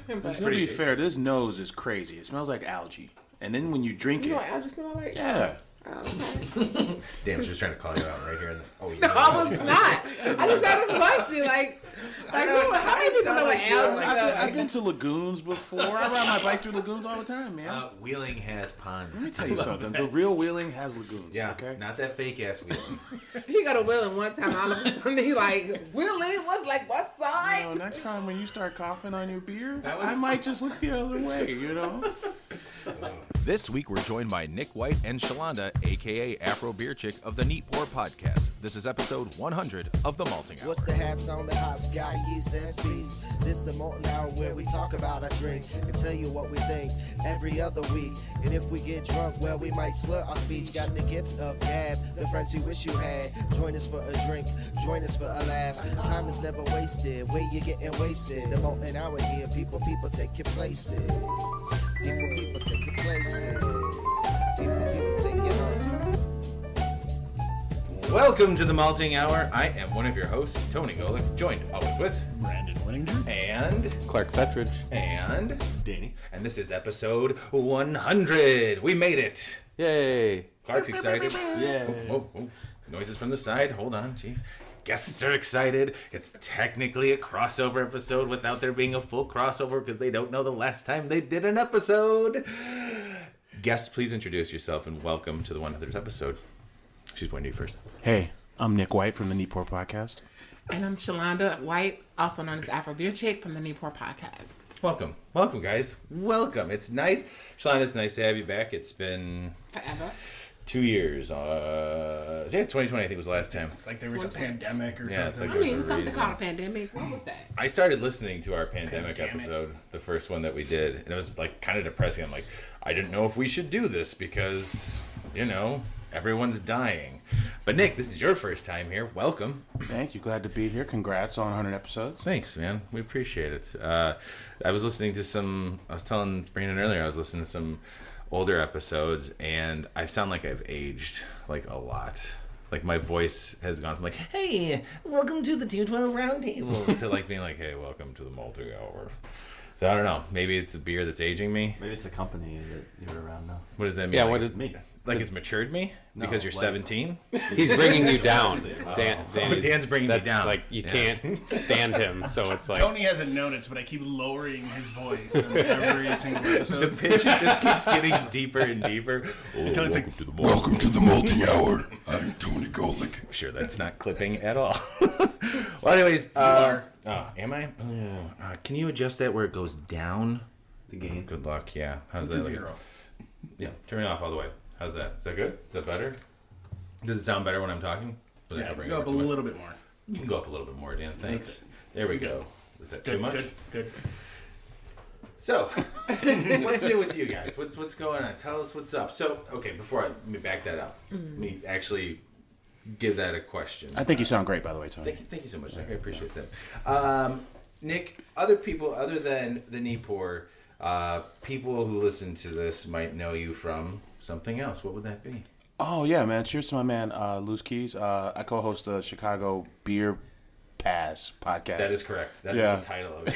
To be fair, this nose is crazy. It smells like algae. And then when you drink it... You know what algae smell like? Yeah. Oh, okay. Damn, she's trying to call you out right here. Oh, No, I was not. I just had a question. How many people know what algae I've been to lagoons before. I ride my bike through lagoons all the time, man. Wheeling has ponds. Let me tell you something. The real Wheeling has lagoons. Yeah, okay? not that fake ass Wheeling. He got a Wheeling one time. All of a sudden, he Wheeling? What side? You know, next time when you start coughing on your beer, I might just look the other way, you know? This week, we're joined by Nik White and Shalonda, a.k.a. Afro Beer Chick of the Nik White Podcast. This is episode 100 of the Malting Hour. What's the hats on the hops? Got yeast and speeds. This the Malting Hour where we talk about our drink and tell you what we think every other week. And if we get drunk, well, we might slur our speech. Got the gift of gab, the friends you wish you had. Join us for a drink, join us for a laugh. Time is never wasted, where you getting wasted. The Malting Hour here, people take your places. People take your places. People take your home. Welcome to the Malting Hour. I am one of your hosts, Tony Golick, joined always with Brandon Winninger and Clark Fettridge and Danny. And this is episode 100. We made it. Yay! Clark's excited. Yeah. Whoa. Noises from the side. Hold on, jeez. Guests are excited. It's technically a crossover episode without there being a full crossover because they don't know the last time they did an episode. Guests, please introduce yourself and welcome to the 100th episode. She's pointing to you first. Hey, I'm Nik White from the Nik White Podcast. And I'm Shalonda White, also known as Afro Beer Chick from the Nik White Podcast. Welcome, guys. Welcome. It's nice. Shalonda, it's nice to have you back. It's been... Forever. 2 years. 2020 I think was the last time. It's like there was a pandemic or Yeah, it's something. like- I mean, There's a something reason. called a pandemic. What was that? I started listening to our pandemic Pandemic. episode, the first one that we did, and it was like kind of depressing. I'm like, I didn't know if we should do this because, everyone's dying. But Nick, this is your first time here. Welcome. Thank you. Glad to be here. Congrats on 100 episodes. Thanks, man. We appreciate it. I was listening to I was telling Brandon earlier, I was listening to some older episodes, and I sound like I've aged, like, a lot. Like, my voice has gone from, like, hey, welcome to the 212 Roundtable, to, like, being like, hey, welcome to the Malting Hour. So, I don't know. Maybe it's the beer that's aging me. Maybe it's the company that you're around now. What does that mean? Yeah, like, what it's is Me. like it's matured me? No, Because you're like- 17? He's bringing you down. Dan's bringing me that's down. Like you Yeah. can't stand him, so it's like Tony hasn't noticed, but I keep lowering his voice in every single The episode. pitch just keeps getting deeper and deeper. Until it's like, Welcome to the Malting Hour. I'm Tony Golick. I'm sure that's not clipping at all. Well, anyways, are. Oh, am I? Can you adjust that where it goes down? The game. Good luck. Yeah. How's to that? zero. Yeah. Turn it off all the way. How's that? Is that good? Is that better? Does it sound better when I'm talking? Or Yeah, I bring go it up a too much? little bit more. You can go up a little bit more, Dan. Thanks. That's it. There we go. Is that too Good, much? good. So, what's new with you guys? What's going on? Tell us what's up. So, okay, let me back that up. Let me actually give that a question. I think you sound great, by the way, Tony. Thank you so much, Nick. I appreciate that. Nick, other people other than the Nipor, people who listen to this might know you from something else. What would that be? Oh, yeah, man. Cheers to my man, Loose Keys. I co-host the Chicago Beer Pass podcast. That is correct. That is Yeah. the title of it.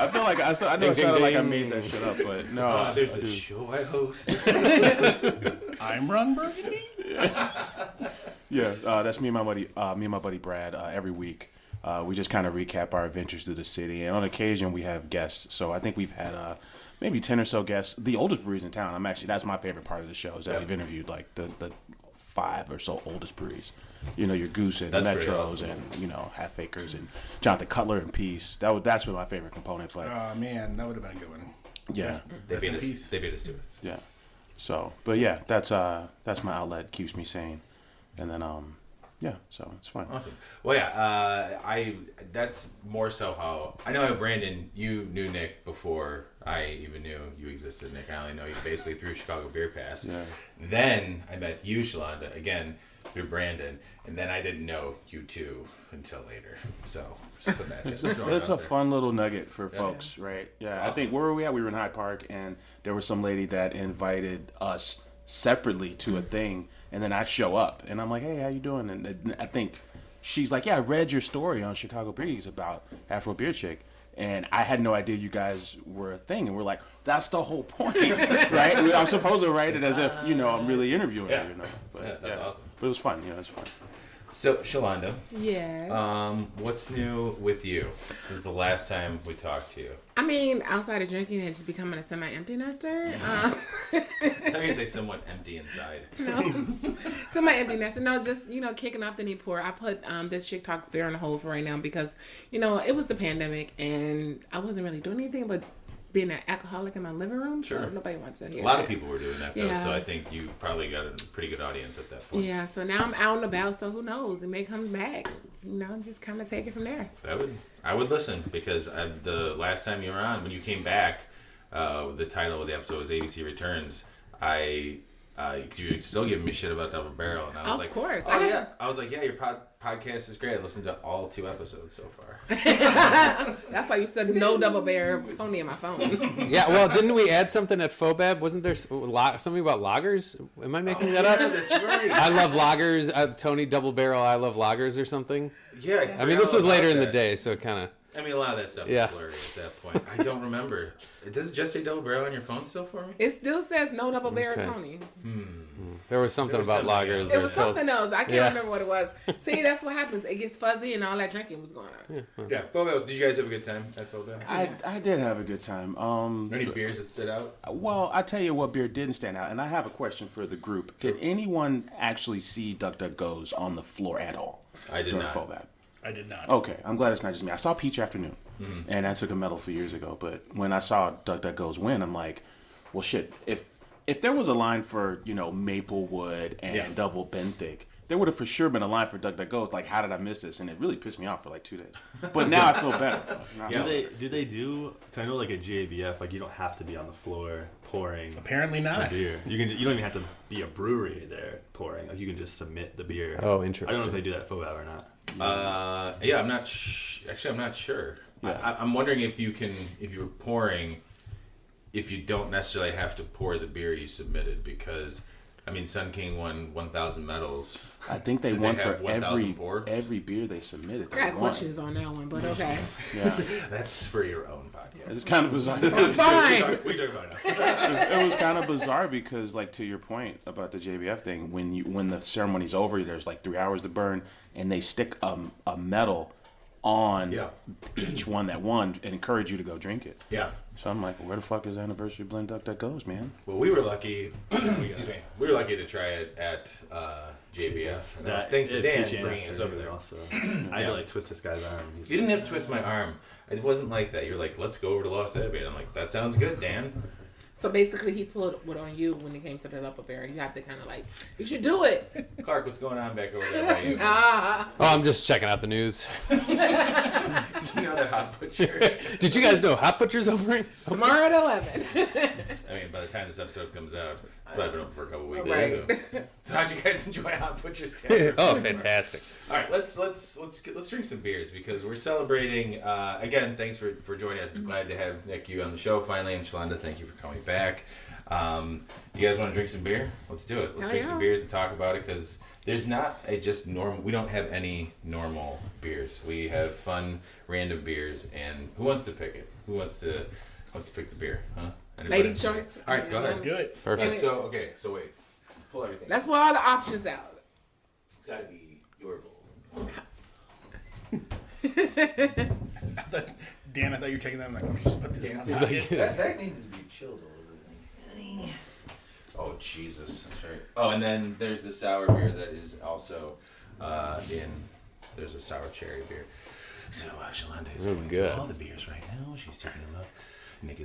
I feel like I know it ding, sounded like I ding. made that shit up, but no. There's I a do. show I host. I'm Ron Burgundy. Yeah, that's me and my buddy Brad. Every week, we just kind of recap our adventures through the city, and on occasion we have guests. So I think we've had maybe 10 or so guests. The oldest breweries in town. That's my favorite part of the show is that we've interviewed like the 5 or so oldest breweries. Your Goose and That's pretty Metros awesome. and Half Acres and Jonathan Cutler and Peace. That's been my favorite component. But Oh, man, that would have been a good one. yeah, They Rest in beat us. peace. They beat us to it. yeah. So, but yeah, that's my outlet. Keeps me sane, and then yeah. So it's fun. Awesome. Well, yeah, that's more so how I know Brandon. You knew Nick before I even knew you existed. Nick, I only know you basically through Chicago Beer Pass. Yeah. Then I met you, Shalonda, again through Brandon, and then I didn't know you two until later. So just put that. Just throwing it It's a out there. fun little nugget for folks, right? Yeah, That's I awesome. think where were we at? We were in Hyde Park, and there was some lady that invited us separately to a thing, and then I show up, and I'm like, "Hey, how you doing?" And I think she's like, "Yeah, I read your story on Chicago Breeze about Afro Beer Chick," And I had no idea you guys were a thing. And we're like, that's the whole point, right? I'm supposed to write it as if, I'm really interviewing you, But, that's awesome. But it was fun, it was fun. So, Shalonda. Yes. What's new with you since the last time we talked to you? I mean, outside of drinking and just becoming a semi-empty nester. I thought you were going to say somewhat empty inside. No. Semi-empty nester. No, just, kicking off the knee pour. I put this Chick Talks beer on hold for right now because, it was the pandemic and I wasn't really doing anything but being an alcoholic in my living room. Sure. So nobody wants to hear A lot that. of people were doing that, though, Yeah. so I think you probably got a pretty good audience at that point. Yeah, so now I'm out and about, so who knows? It may come back. Just kind of take it from there. I would listen because the last time you were on, when you came back, the title of the episode was ABC Returns. You were still giving me shit about Double Barrel, and I was Of course. oh yeah. I was like, yeah, your podcast is great. I listened to all 2 episodes so far. That's why you said no Double Bear Tony in my phone. Yeah, well, didn't we add something at Fobab? Wasn't there something about lagers? Am I making that up? That's right. I love lagers. Tony Double Barrel, I love lagers or something. Yeah. I mean, this was later in the day, so kind of... I mean, a lot of that stuff is blurry at that point. I don't remember. Does it just say Double Barrel on your phone still for me? It still says no Double Bear Okay. Tony. There was something about lagers. It was something else. I can't remember what it was. See, that's what happens. It gets fuzzy and all that drinking was going on. Yeah. Fobab, did you guys have a good time at Fobab? I did have a good time. Any beers that stood out? Well, I tell you what beer didn't stand out, and I have a question for the group. Did anyone actually see Duck Duck Goes on the floor at all? I did not. Fobab? I did not. Okay, I'm glad it's not just me. I saw Peach Afternoon, and I took a medal a few years ago. But when I saw Duck Duck Goes win, I'm like, well, shit. If there was a line for Maplewood and Double Benthic, there would have for sure been a line for Duck Duck Goes. Like, how did I miss this? And it really pissed me off for like 2 days. But now I feel better. Do they do? Cause I know like a GABF, like you don't have to be on the floor pouring. Apparently not. Beer. You don't even have to be a brewery there pouring. Like you can just submit the beer. Oh, interesting. I don't know if they do that at Fobab or not. I'm not. Actually, I'm not sure. Yeah. I'm wondering if you're pouring, if you don't necessarily have to pour the beer you submitted, because I mean, Sun King won 1,000 medals. I think they Did won they have for 1,000 pour? every beer they submitted. I got questions on that one, but okay. Yeah, That's for your own podcast. it's kind of bizarre. Fine. We talk about it now. It was kind of bizarre because, like, to your point about the JBF thing, when the ceremony's over, there's like 3 hours to burn, and they stick a medal on each one that won and encourage you to go drink it. Yeah. So I'm like, where the fuck is Anniversary Blend Duck That Goes, man? Well, we were lucky. Excuse me. We were lucky to try it at JBF. And that was thanks to Dan bringing us over there. Also, I had to like twist this guy's arm. You didn't have to twist my arm. It wasn't like that. You're like, let's go over to Lost Abbey. I'm like, that sounds good, Dan. So basically, he pulled what on you when it came to the Double Bear. You have to kind of like, you should do it. Clark, what's going on back over there by you? Oh, I'm just checking out the news. Do you know that Hot Butcher? Did you guys know Hot Butcher's over? Tomorrow at 11. I mean, by the time this episode comes out, it's probably been open for a couple weeks. Right. So how'd you guys enjoy Hot Butcher's Tavern? Oh, fantastic. All right, let's drink some beers because we're celebrating. Again, thanks for joining us. It's glad to have Nick you on the show finally, and Shalonda, thank you for coming back. You guys want to drink some beer? Let's do it. Let's drink some beers and talk about it because there's not a just normal. We don't have any normal beers. We have fun, random beers, and who wants to pick it? Who wants to pick the beer? Huh? Anybody? Ladies' choice. All right, go ahead. Good. Perfect. So wait, pull everything. Let's pull all the options out. It's got to be your bowl. Dan, I thought you were taking that. I'm like, let me just put this Dan's in. like, that needed to be chilled a little bit. Oh Jesus, that's right. Oh, and then there's the sour beer that is also there's a sour cherry beer. So Shalonda is going through all the beers right now. She's taking a look. Nick,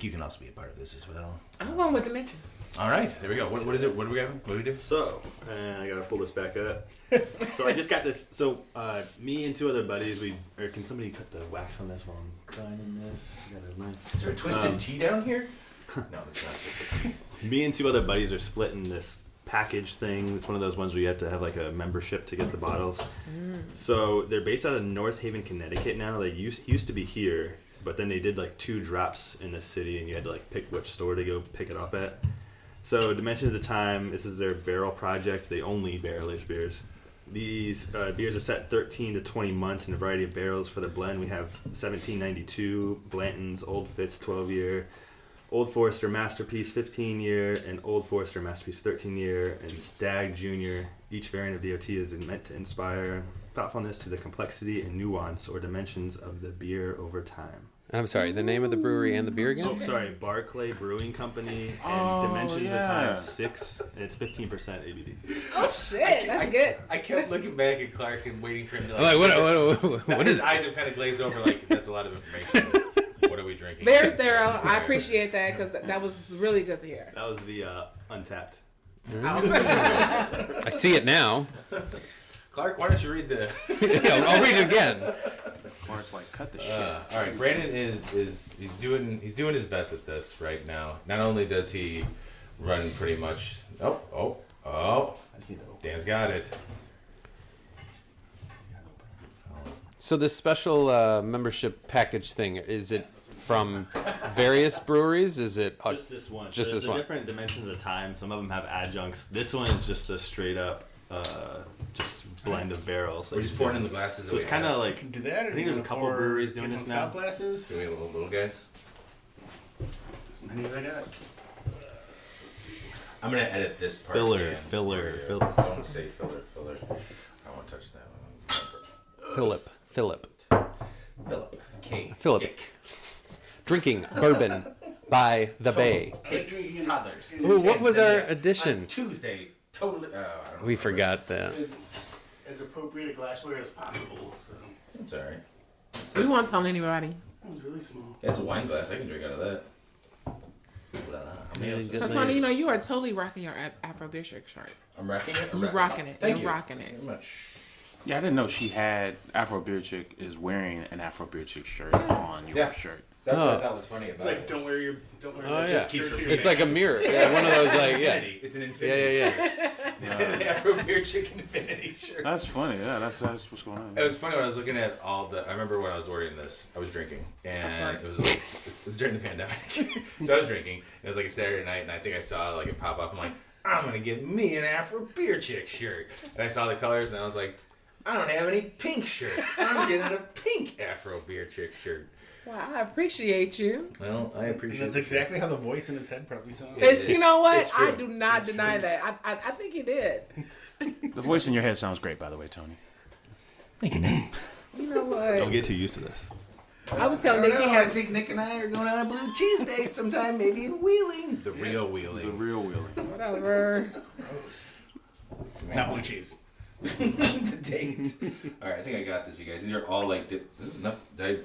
you can also be a part of this as well. I'm going with the mentions. All right, there we go. What is it? What do we have? What do we do? So, I gotta pull this back up. So I just got this. So, me and 2 other buddies, can somebody cut the wax on this while I'm grinding this? Is there a twisted tea down here? No, there's not. Me and 2 other buddies are splitting this package thing. It's one of those ones where you have to have like a membership to get the bottles. So they're based out of North Haven, Connecticut now. They used to be here, but then they did like 2 drops in the city, and you had to like pick which store to go pick it up at. So Dimensions of Time, this is their barrel project. They only barrel aged beers. These beers are set 13 to 20 months in a variety of barrels. For the blend, we have 1792, Blanton's Old Fitz 12-year, Old Forester Masterpiece 15-year, and Old Forester Masterpiece 13-year, and Stag Junior. Each variant of DOT is meant to inspire thoughtfulness to the complexity and nuance or dimensions of the beer over time. And I'm sorry, the name of the brewery and the beer again? Oh, sorry, Barclay Brewing Company, and Dimensions of Time 6, and it's 15% ABV. Oh shit, that's good. I kept looking back at Clark and waiting for him to I'm like, what his is eyes have kind of glazed over like, that's a lot of information. What are we drinking? Very thorough. I appreciate that because that was really good to hear. That was the Untapped. I see it now. Clark, why don't you read the... Yeah, I'll read it again. Clark's like, cut the shit. All right, Brandon is he's doing his best at this right now. Not only does he run pretty much... Oh. Dan's got it. So this special membership package thing, is it from various breweries? Is it Just this one. Just so this there's one. different dimensions of time. Some of them have adjuncts. This one is just a straight up, just blend of barrels. We're just pouring in the glasses. So it's kind of like, You can do that. Or I think there's a couple breweries doing get this some now. stop glasses. Do we have little guys? Many as I got. I'm gonna edit this part. Filler. Don't say filler. I won't touch that one. Philip? Philip. K. Philip. Dick. Drinking bourbon by the Bay. Takes toddlers. Ooh, what was our On addition? Tuesday. Totally. I don't know. We forgot that. As appropriate a glassware as possible. So It's alright. We won't tell anybody. it was really small. It's a wine glass. I can drink out of that. So Tony, you are totally rocking your Afro beer shirt. I'm rocking it. You're rocking it. Thank You're you. rocking it. Very much. Yeah, I didn't know she had Afro Beer Chick is wearing an Afro Beer Chick shirt on your Yeah. shirt. That's what Oh. I thought was funny about It's like it. don't wear Oh, that yeah. shirt to your It's like a mirror. Yeah, one of those, like, yeah. It's an infinity Yeah. shirt. The Afro Beer Chicken infinity shirt. That's funny. Yeah, that's what's going on. It was funny when I was looking at all the. I remember when I was ordering this, I was drinking, and it was like this was during the pandemic, so I was drinking. It was like a Saturday night, and I think I saw like it pop up. I'm like, I'm gonna get me an Afro Beer Chick shirt, and I saw the colors, and I was like, I don't have any pink shirts. I'm getting a pink Afro Beer Chick shirt. Well, I appreciate you. Well, I appreciate. That's exactly how the voice in his head probably sounds. You know what? it's true. I do not deny that. I think he did. The voice in your head sounds great, by the way, Tony. Thank you, Nick. You know what? Don't get too used to this. I was telling Nick he I has. think Nick and I are going on a blue cheese date sometime, maybe in Wheeling. The real Wheeling. The real Wheeling. Whatever. Gross. Not blue cheese. The date. All right, I think I got this, you guys. These are all like. This is enough. I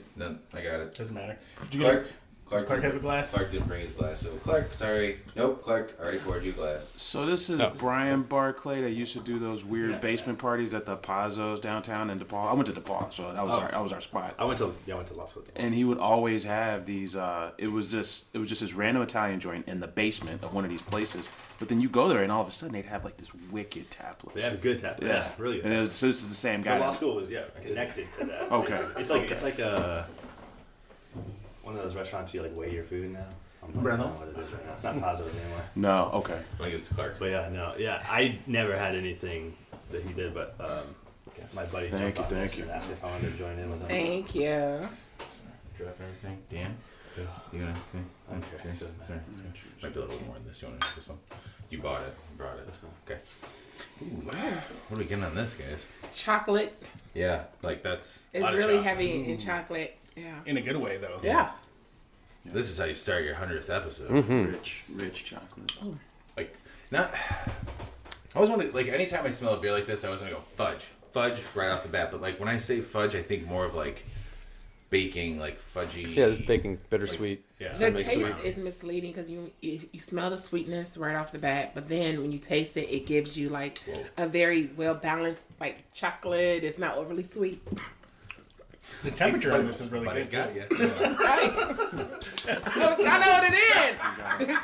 got it. Doesn't matter. Did you get Clark Does Clark have a glass? Clark didn't bring his glass, so Clark, sorry. Nope, Clark already poured you a glass. So this is Oh. Brian Barclay that used to do those weird basement parties at the Pazos downtown in DePaul. I went to DePaul, so that was our spot. I went to law school. And he would always have these. It was just this random Italian joint in the basement of one of these places. But then you go there, and all of a sudden they'd have like this wicked tap list. They have a good tap. Yeah, really good. And it was, so this is the same guy. The law that- school was connected to that. Okay. It's like one of those restaurants you like weigh your food now. I don't know what it is right now. It's not Pazos anymore. No, okay. I think it's Clark. But I never had anything that he did, but my buddy jumped on this and asked me if I wanted to join in with him. Thank you. Drop everything. Dan? You gonna? Okay. Sorry. Might be a little more in this. You want to this one? You bought it. You brought it. Okay. Ooh, what are we getting on this, guys? Chocolate Yeah, like that's. is Lot of really chocolate. heavy in chocolate. Yeah. In a good way, though. Yeah. This is how you start your 100th episode. Rich chocolate. Like, not. I always want to, like, anytime I smell a beer like this, I always want to go fudge right off the bat. But like when I say fudge, I think more of like baking, like fudgy. Yeah, it's baking bittersweet. Yeah. The Something taste sweet. is misleading because you smell the sweetness right off the bat, but then when you taste it, it gives you like a very well balanced like chocolate. It's not overly sweet. The temperature on this is really But good. it got too. you. Right? I'm trying to hold it in.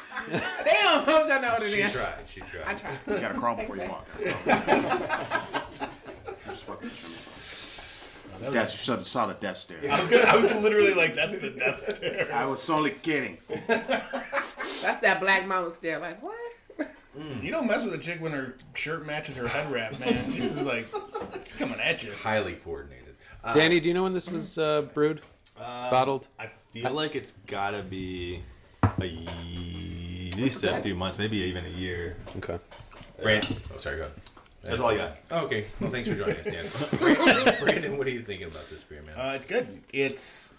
Damn, I'm trying to hold it She in. tried. She tried. I tried. You gotta crawl before you Thanks, walk. Just fucking That's a solid death stare. I was literally like, that's the death stare. I was only kidding. That's that black mama stare. Like what? You don't mess with a chick when her shirt matches her head wrap, man. She's just like, It's coming at you. Highly coordinated. Danny, do you know when this was brewed? Bottled? I feel like it's gotta be at least a few months, maybe even a year. Okay. Brandon. Oh, sorry, go ahead. That's all I got. Oh, okay. Well, thanks for joining us, Dan. Brandon, what are you thinking about this beer, man? It's good. It's.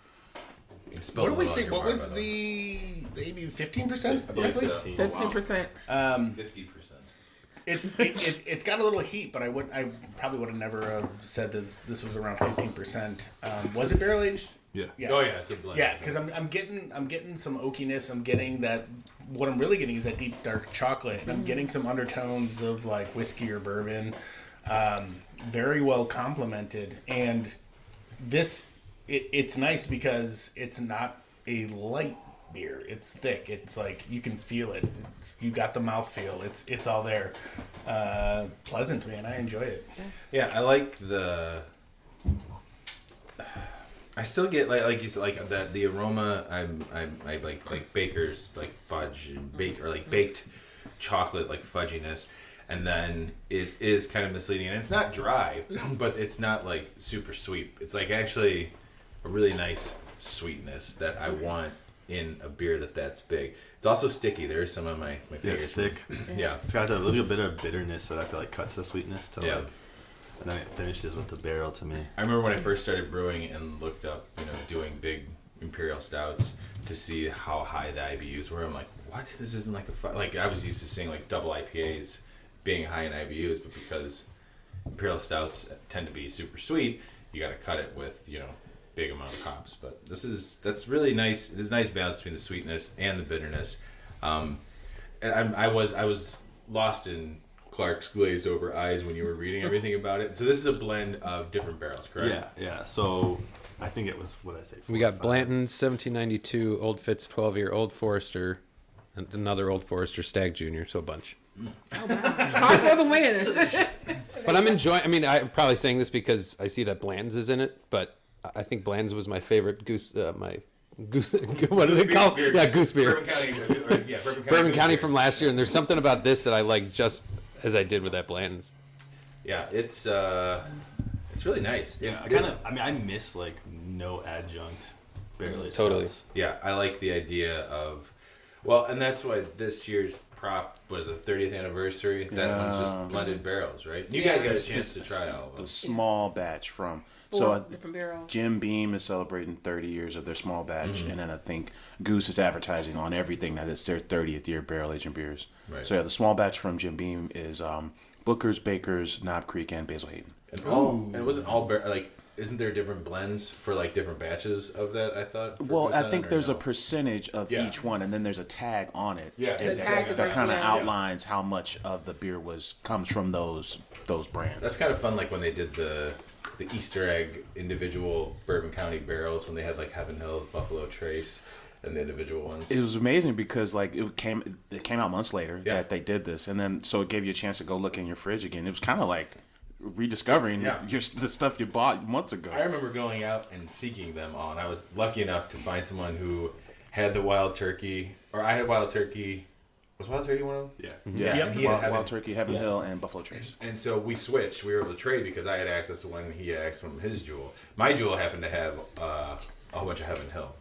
Spelled What did we well on say? your What bar, was by the way. maybe 15%? I believe so. 15%. 50%. It's got a little heat, but I probably would have never said this was around 15%. Was it barrel aged? Yeah. Oh yeah, it's a blend. Yeah, because I'm getting some oakiness. I'm getting that. What I'm really getting is that deep dark chocolate, and I'm getting some undertones of like whiskey or bourbon. Very well complemented, and this it's nice because it's not a light beer. It's thick. It's like you can feel it. You got the mouthfeel. It's all there. Pleasant, man. I enjoy it. Yeah, I like the. I still get like you said, like that the aroma. I like baker's like fudge and baked chocolate like fudginess, and then it is kind of misleading, and it's not dry, but it's not like super sweet. It's like actually a really nice sweetness that I want in a beer that's big. It's also sticky. There is some of my favorites. It's thick. Yeah, it's got a little bit of bitterness that I feel like cuts the sweetness to yeah. like, and then it finishes with the barrel to me. I remember when I first started brewing and looked up, doing big imperial stouts to see how high the IBUs were. I'm like, what? This isn't like I was used to seeing like double IPAs being high in IBUs, but because imperial stouts tend to be super sweet, you got to cut it with big amount of hops. But that's really nice. There's a nice balance between the sweetness and the bitterness. And I was lost in Clark's glazed over eyes when you were reading everything about it. So this is a blend of different barrels, correct? Yeah. So I think it was, what did I say? We got Blanton's 1792, Old Fitz 12-year, Old Forester, and another Old Forester Stag Junior, so a bunch. Hard for the win. But I'm enjoying. I mean, I'm probably saying this because I see that Blanton's is in it, but I think Blanton's was my favorite goose. What do they call? Beer. Yeah, goose beer. Bourbon County from last year, and there's something about this that I like just as I did with that Blanton's. Yeah, it's really nice. Yeah, I miss like no adjunct barrel aged Totally. stouts. Yeah, I like the idea of, and that's why this year's prop was the 30th anniversary. That one's just blended barrels, right? You guys got a chance to try all of them. The small batch from different barrels. Jim Beam is celebrating 30 years of their small batch, and then I think Goose is advertising on everything that it's their 30th year barrel aging beers. Right. So yeah, the small batch from Jim Beam is Booker's, Baker's, Knob Creek, and Basil Hayden. And it wasn't all isn't there different blends for like different batches of that? I thought. Well, I think there's a percentage of each one, and then there's a tag on it. Yeah, The tag is that like, kind of yeah. outlines how much of the beer comes from those brands. That's kind of fun, like when they did the Easter egg individual Bourbon County barrels when they had like Heaven Hill, Buffalo Trace, and the individual ones. It was amazing because like it came out months later Yeah. that they did this, and then so it gave you a chance to go look in your fridge again. It was kind of like rediscovering the stuff you bought months ago. I remember going out and seeking them all, and I was lucky enough to find someone who had the Wild Turkey, or I had Wild Turkey. Was Wild Turkey one of them? Yeah, Yep. He had Wild Turkey, Heaven Hill, and Buffalo Trace. And so we switched. We were able to trade because I had access to one, he had access from his jewel. My jewel happened to have a whole bunch of Heaven Hill,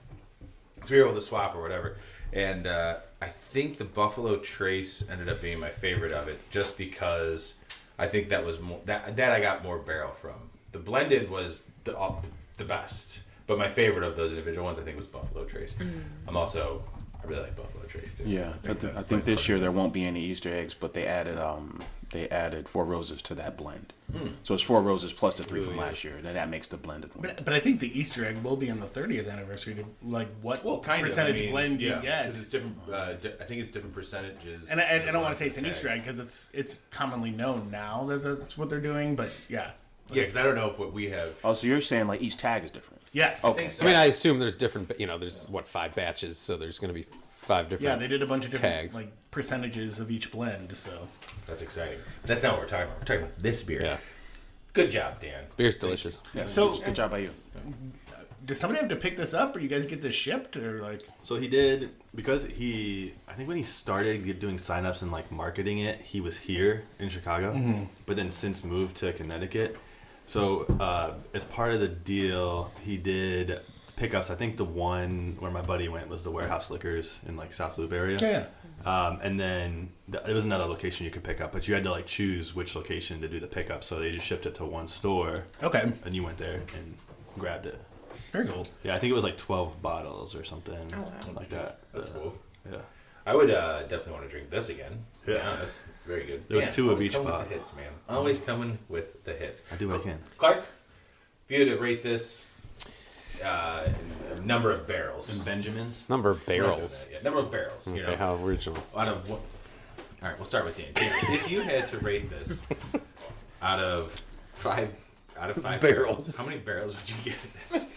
so we were able to swap or whatever. And I think the Buffalo Trace ended up being my favorite of it, just because I think that was more that I got more barrel from. The blended was the best, but my favorite of those individual ones I think was Buffalo Trace. I really like Buffalo Trace too. Yeah, I think this year there won't be any Easter eggs, but they added 4 Roses to that blend. So it's 4 Roses plus the 3 from last year. Then that makes the blended one. But I think the Easter egg will be on the 30th anniversary. To like what percentage blend you get? Because it's different. I think it's different percentages. And I don't want to say it's an Easter egg because it's commonly known now that that's what they're doing. But yeah. Yeah, because I don't know if what we have. Oh, so you're saying like each tag is different? Yes. Okay. I mean, I assume there's different. There's 5 batches, so there's going to be 5 different. Yeah, they did a bunch of different tags. like percentages of each blend. So That's exciting. But that's not what we're talking about. We're talking about this beer. Yeah, Good job, Dan. beer's delicious. Yeah. So- good job by you. does somebody have to pick this up, or you guys get this shipped, or like? So he did, because I think when he started doing signups and like marketing it, he was here in Chicago, but then since moved to Connecticut. So as part of the deal, he did pickups. I think the one where my buddy went was the Warehouse Liquors in like South Loop area. Yeah. And then there was another location you could pick up, but you had to like choose which location to do the pickup. So they just shipped it to one store. Okay. And you went there and grabbed it. Very cool. Yeah, I think it was like 12 bottles or something like that. That's cool. Yeah. I would definitely want to drink this again. Yeah. That's very good. There was 2 of always each come bottle. with the hits, man. Always coming with the hits. I do what I can. Clark, if you had to rate this in a number of barrels. And Benjamin's? Number of We're not doing barrels. that yet. Number of barrels. Okay, You know, how original. out of what? All right, we'll start with Dan. Dan, if you had to rate this out of five barrels, how many barrels would you give this?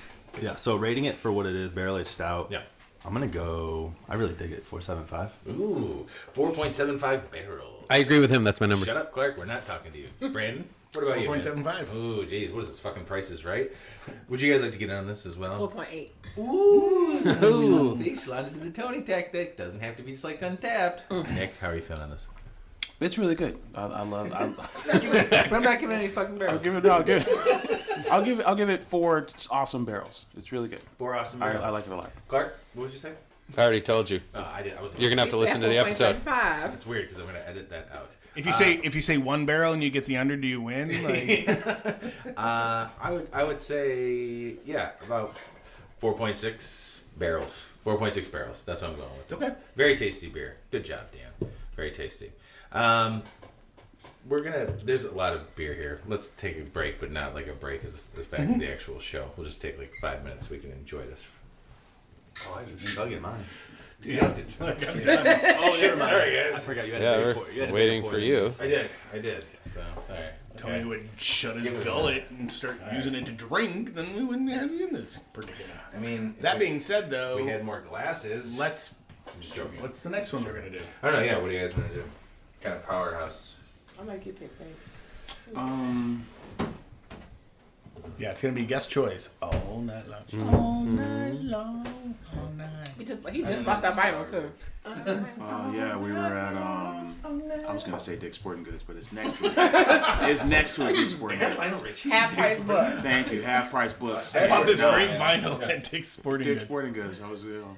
Yeah, so rating it for what it is, barrel aged stout. Yeah. I'm going to go, I really dig it, 4.75. Ooh, 4.75 barrels. I agree with him. That's my number. Shut up, Clark. We're not talking to you. Brandon, what about you? 4.75. Ooh, geez, what is this? Fucking prices, right? Would you guys like to get in on this as well? 4.8. Ooh. See, Shalonda did the Tony tactic. Doesn't have to be just like Untapped. Nick, how are you feeling on this? It's really good. I love. I'm not giving any fucking barrels. I'll give it 4 awesome barrels. It's really good. 4 awesome barrels. I like it a lot. Clark, what would you say? I already told you. I did. I was. You're gonna have to listen to the episode. It's weird because I'm gonna edit that out. If you say 1 barrel and you get the under, do you win? Like, I would say about 4.6 barrels. 4.6 barrels. That's what I'm going with. Okay. Very tasty beer. Good job, Dan. Very tasty. There's a lot of beer here. Let's take a break, but not like a break as the fact of the actual show. We'll just take like 5 minutes so we can enjoy this. Oh, I'll get mine. You have to. Oh, shit, sorry, guys. I forgot you had Yeah, to we're pay for it. waiting for you. I did. So, sorry. Tony would shut his Give it a gullet and start using it to drink, then we wouldn't have you in this predicament. I mean, That being said, though, we had more glasses. I'm just joking. what's the next one we're gonna do? I don't know. Yeah, what do you guys want to do? Kind of powerhouse. I'll make you pick that. Yeah, it's gonna be guest choice all night long. All night long, all night. He just bought that Bible too. Yeah, we were at I was gonna say Dick's Sporting Goods, but it's next to it. It's next to a Dick's Sporting Goods. Half price book. Thank you, half price books. I bought this great vinyl at Dick's Sporting Dick's Goods. Sporting Goods. I was going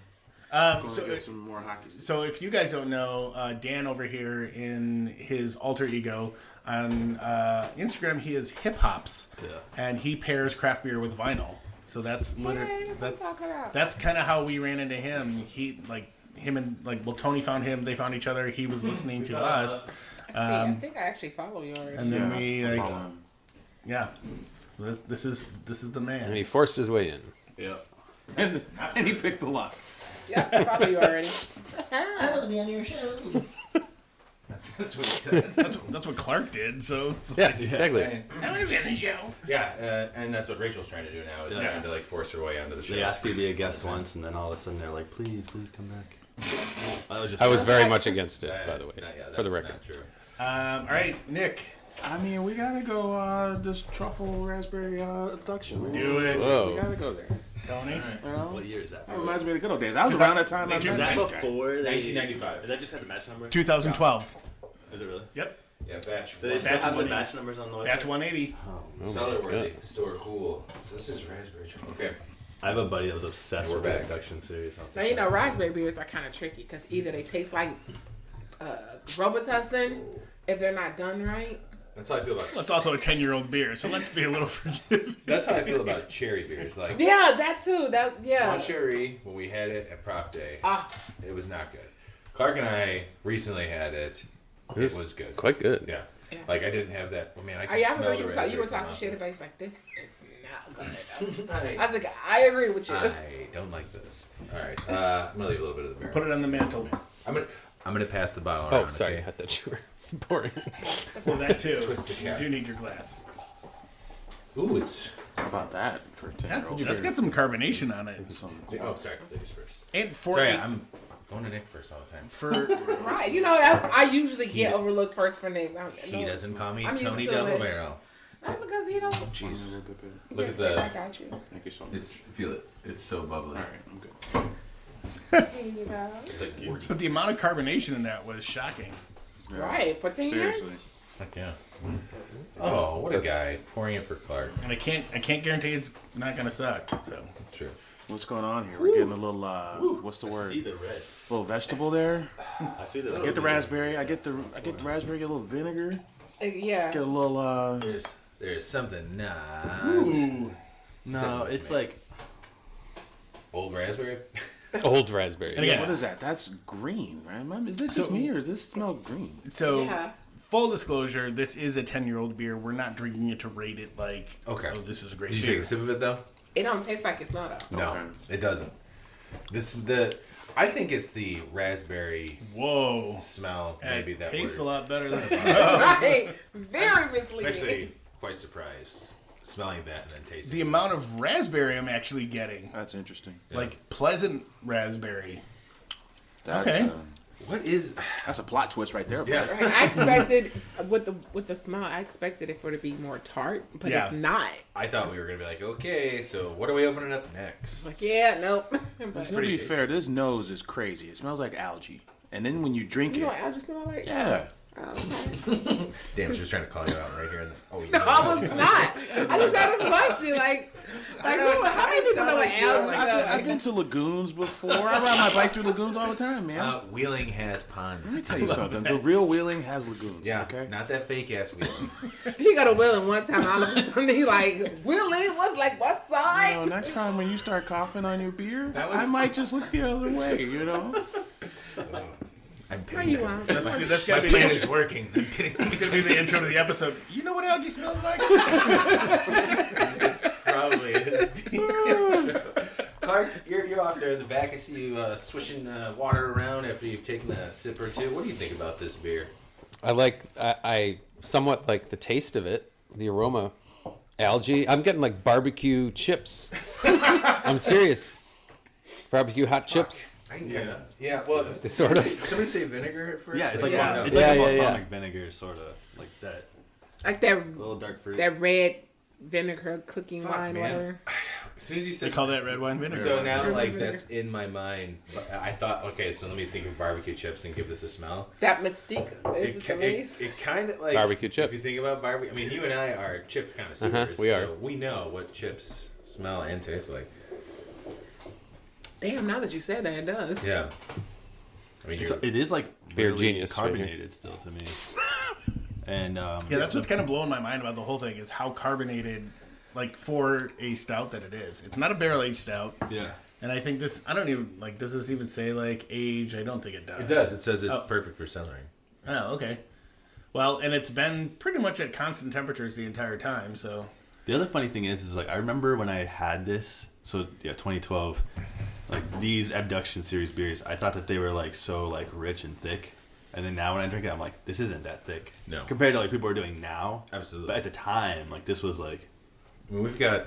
to So, get some more hockey. so if you guys don't know, Dan over here in his alter ego on Instagram, he is Hip Hops, and he pairs craft beer with vinyl. So that's literally that's kind of how we ran into him. Tony found him. They found each other. He was listening to us, I think I actually follow you already. and then This is the man. And he forced his way in. Yeah. And he picked a lot. Yeah, I follow you already. I want to be on your show. That's what he said. That's what Clark did. So Yeah, exactly. I want to be on the show. Yeah, and that's what Rachel's trying to do now is trying to like force her way onto the show. They asked you to be a guest once, and then all of a sudden they're like, please come back. I was very much against it, by the way, Yeah, for the that's record. not true. All right, Nick, I mean, we gotta go this truffle raspberry abduction. do it. Whoa. We gotta go there. Tony. You know? What year is that? That reminds me of the good old days. I was around that time. I Is met that this guy. before they... 1995. Is that just had the match number? 2012. Is it really? Yep. Yeah, batch. Do they still have the 180. match numbers on the website? Batch 180. Cellar worthy. God. Store cool. So this is raspberry chocolate. Okay. I have a buddy that was obsessed We're with the back. abduction series. Now, you know, raspberry beers are kind of tricky because either they taste like Robitussin if they're not done right. That's how I feel about. Well, it's also a 10-year-old beer, so let's be a little forgiving. That's how I feel about cherry beers. Like Yeah, that too. Mon Cherry, when we had it at Prop Day, it was not good. Clark and I recently had it. It was good. Quite good. Yeah. Yeah. Like I didn't have that. I mean, I I can smell remember the you were raspberry talking come shit off. about it. He's like, this is not good. I I was like, I agree with you. I don't like this. All right, I'm gonna leave a little bit of the beer. Put it on the mantle. I'm gonna pass the bottle around. Oh, sorry. okay? I thought you were pouring. Well, that too. Twist the cap. You do need your glass. Ooh, it's. How about that for a 10-year-old? That's got some carbonation on it. Oh, sorry. Ladies first. And for Sorry, I'm going to Nick first all the time. for Right. You know, I usually get overlooked first for Nick. He doesn't call me I'm used Tony to Double it. Barrel. That's because he don't. Jeez. Look Look at the. I got you. Thank you so much. Feel it. It's so bubbly. All right, I'm good. Here you go. It's like but the amount of carbonation in that was shocking. Yeah. Right. For 10 years? Seriously. Heck yeah. Oh, what a guy. Pouring it for Clark. And I can't guarantee it's not gonna suck. So True. What's going on here? We're getting a little, what's the I word? see the red. Little vegetable there. I see the I get the raspberry. I get the raspberry. Get a little vinegar. Yeah. Get a little. There's something not. ooh, No, it's like Old raspberry. Old raspberry. And again, What is that? That's green, right? Is it just me or does this smell green? so Yeah. full disclosure, this is a 10-year-old beer. We're not drinking it to rate it like, Okay. oh, this is a great Did you beer. take a sip of it though? It don't taste like it's not though. No, Okay. it doesn't. I think it's the raspberry Whoa. smell. It Maybe that tastes word. a lot better than it smells. Right. Very I'm misleading. actually quite surprised smelling that and then tasting The it. amount of raspberry I'm actually getting, That's interesting. like pleasant raspberry. That's, Okay. What is? That's a plot twist right there. Bro. Yeah. Right. I expected with the smell. I expected it for it to be more tart, but Yeah. it's not. I thought we were gonna be like, okay, so what are we opening up next? Like, yeah, nope. But, To be fair, this nose is crazy. It smells like algae. And then when you drink you know it, what algae smell like? yeah. Oh, okay. Damn, she's trying to call you out right here. Oh, you No, I was not. I just had a question. Like how many people know what algae I've smells been to lagoons before. I ride my bike through lagoons all the time, man. Wheeling has ponds. Let me tell you something. The real Wheeling has lagoons. Yeah, Okay. not that fake ass Wheeling. He got a Wheeling one time. All of a sudden, he like Wheeling. What's like what You side? know, next time when you start coughing on your beer, That was- I might just look the other way. You know. I'm Where pitting you that. on? Dude, that's My gotta be the plan is intro. working. I'm pitting It's gonna be the intro to the episode. You know what algae smells like? Probably is. Clark, you're off there in the back. I see you swishing water around after you've taken a sip or two. What do you think about this beer? I somewhat like the taste of it, the aroma, algae. I'm getting like barbecue chips. I'm serious. Barbecue hot chips. Yeah. Well, It's sort of. Somebody say vinegar at first. Yeah, it's like Yeah. it's like Yeah, a yeah, balsamic yeah. vinegar, sort of like that Like that little dark fruit. red vinegar cooking Fuck, wine, man. whatever. As soon as you They said call that red wine vinegar. so now, Red like wine that's in my mind. But I thought, okay, so let me think of barbecue chips and give this a smell. That mystique is the race. It kind of like Barbecue If chips. you think about barbecue, I mean, you and I are chip connoisseurs. we are. So we know what chips smell and taste like. Damn, now that you said that, it does. Yeah. I mean, It is like Beer really genius right here. carbonated still to me. And Yeah, that's what's kind of blowing my mind about the whole thing is how carbonated, like for a stout that it is. It's not a barrel aged stout, yeah. and I think this. I don't even like. Does this even say like age? I don't think it does. it does. It says it's Oh. perfect for cellaring. Oh, okay. Well, and it's been pretty much at constant temperatures the entire time. So The other funny thing is like I remember when I had this. So yeah, 2012. Like these Abduction series beers, I thought that they were like so like rich and thick, and then now when I drink it, I'm like, this isn't that thick. No. Compared to like people are doing now. Absolutely. But at the time, like this was like. I mean, we've got.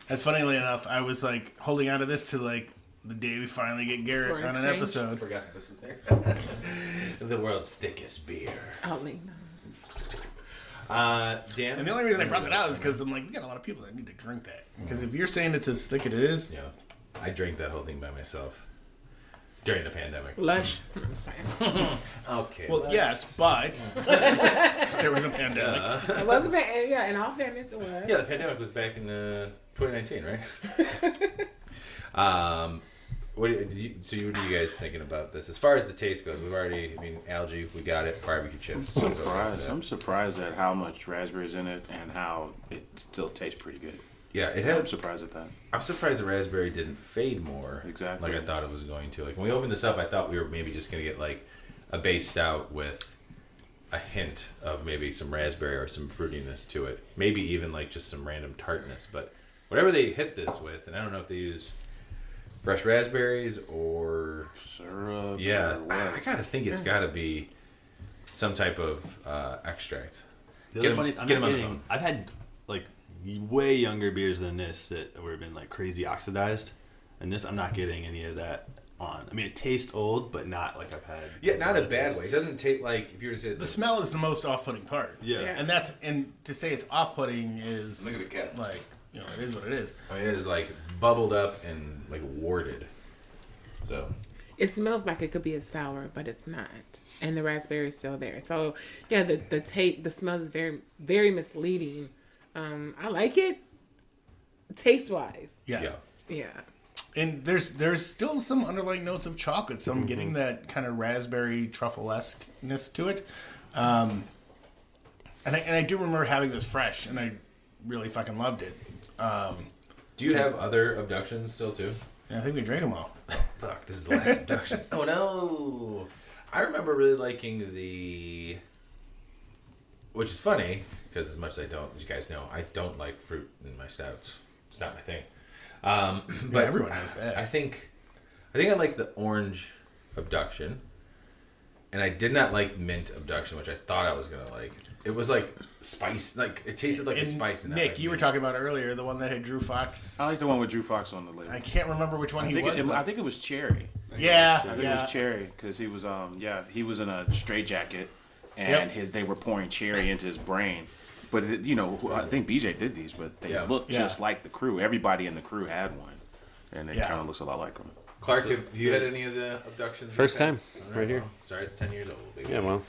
that's funnily enough, I was like holding on to this to like the day we finally get Garrett For on an exchange? episode. Forgot this was there. The world's thickest beer. Oh, Lee, no. Dan. And the only reason I brought that out is because I'm like, we got a lot of people that need to drink that. Because if you're saying it's as thick as it is, Yeah, I drank that whole thing by myself during the pandemic. Lush. I'm sorry. Okay. well, let's- yes, but there was a pandemic. It wasn't bad. Yeah, in all fairness, it was. Yeah, the pandemic was back in 2019, right? What do you guys thinking about this? As far as the taste goes, we've already, I mean, algae, we got it, barbecue chips. I'm surprised. I'm surprised at how much raspberry's in it and how it still tastes pretty good. Yeah, it I'm had. surprised at that. I'm surprised the raspberry didn't fade more. Exactly. Like I thought it was going to. Like when we opened this up, I thought we were maybe just gonna get like a base stout with a hint of maybe some raspberry or some fruitiness to it. Maybe even like just some random tartness. But whatever they hit this with, and I don't know if they use fresh raspberries or Syrup. yeah, or what? I gotta think it's gotta be some type of extract. The Get other 'em- funny, I'm get 'em not on the kidding. phone. I've had like way younger beers than this that would have been like crazy oxidized, and this I'm not getting any of that on. I mean, it tastes old, but not like I've had. Yeah, not a some bad others. way. It doesn't take like if you were to say The smell is the most off-putting part. Yeah. Yeah. And to say it's off-putting is Look at the cat. like, you know, it is what it is. I mean, it is like bubbled up and like warded. So it smells like it could be a sour, but it's not, and the raspberry is still there. So yeah, the smell is very, very misleading. I like it taste wise. Yeah. Yeah. And there's still some underlying notes of chocolate, so I'm getting that kind of raspberry truffle-esque-ness to it. And I do remember having this fresh, and I really fucking loved it. Do you have other abductions still too? I think we drank them all. Fuck, this is the last abduction. Oh no! I remember really liking which is funny because as much as you guys know, I don't like fruit in my stouts. It's not my thing. But everyone knows that. I think I like the orange abduction, and I did not like mint abduction, which I thought I was gonna like. It was like spice, like it tasted like a spice. In that, Nick, like, you were talking about earlier the one that had Drew Fox. I like the one with Drew Fox on the label. I can't remember which one he was. I think it was cherry. Yeah, I think it was cherry because he was he was in a straitjacket and they were pouring cherry into his brain. But I think BJ did these, but they look just like the crew. Everybody in the crew had one, and it kind of looks a lot like them. Clark, have you had any of the abductions? First time, right here. Well, sorry, it's 10 years old. Baby. Yeah, well,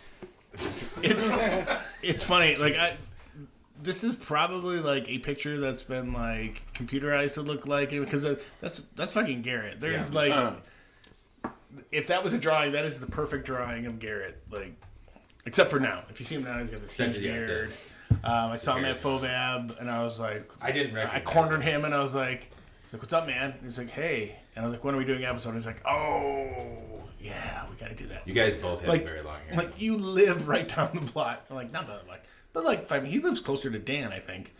it's funny. Like this is probably like a picture that's been like computerized to look like it because that's fucking Garrett. There's if that was a drawing, that is the perfect drawing of Garrett. Like, except for now, if you see him now, he's got this huge beard. I saw him at Phobab, and I was like, I cornered him, and I was like, he's like, what's up, man? And he's like, hey. And I was like, when are we doing an episode? And he's like, oh, yeah, we got to do that. You guys both have very long hair. Like, you live right down the block. I'm like, not that block, but like, he lives closer to Dan, I think.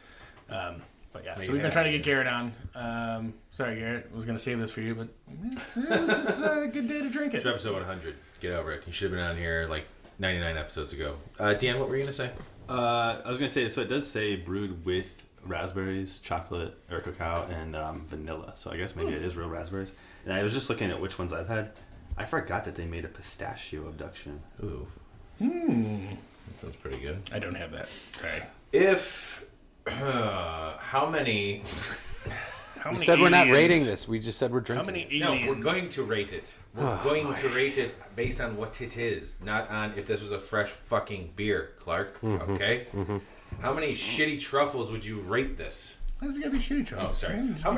But yeah, so we've been trying to get Garrett on. Sorry, Garrett, I was going to save this for you, but it was just a good day to drink it. It's episode 100. Get over it. You should have been on here like 99 episodes ago. Dan, what were you going to say? I was going to say, so it does say brewed with raspberries, chocolate, or cacao, and vanilla. So I guess maybe it is real raspberries. And I was just looking at which ones I've had. I forgot that they made a pistachio abduction. Ooh. That sounds pretty good. I don't have that. Sorry. How many... How we many said aliens? we're not rating this. We just said we're drinking. How many it. aliens? No, we're going to rate it. We're going to rate it based on what it is, not on if this was a fresh fucking beer, Clark. Mm-hmm. Okay? Mm-hmm. How many shitty truffles would you rate this? Why does it gotta be shitty truffles? Oh, sorry. How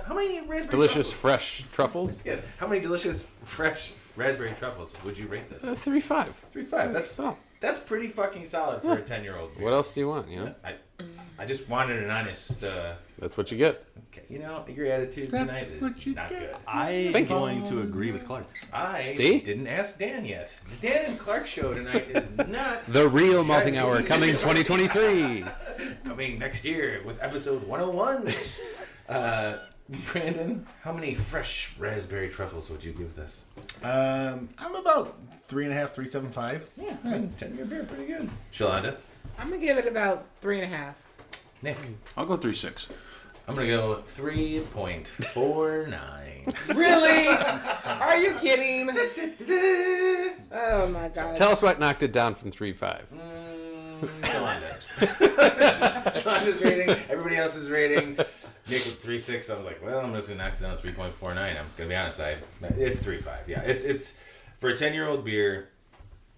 How many raspberry Delicious truffles? fresh truffles. Yes. How many delicious fresh raspberry truffles would you rate this? 3.5. 3.5. That's pretty fucking solid for a 10-year-old. What else do you want? You know, I just wanted an honest. that's what you get. Okay, your attitude tonight is not good. I am going to agree with Clark. I See? didn't ask Dan yet. The Dan and Clark show tonight is not The real Malting Hour coming 2023. coming next year with episode 101. Brandon, how many fresh raspberry truffles would you give this? I'm about 3.5, 3.75. Yeah, 10-year beer, pretty good. Shalonda? I'm gonna give it about 3.5. Nick? I'll go 3.6. I'm going to go 3.49. Really? Are you kidding? Oh my god. Tell us what knocked it down from 3.5. Shalonda's rating, everybody else's rating. Nick with 3.6. I was like, well, I'm just going to knock it down to 3.49. I'm going to be honest. It's 3.5. Yeah, it's for a 10-year-old beer.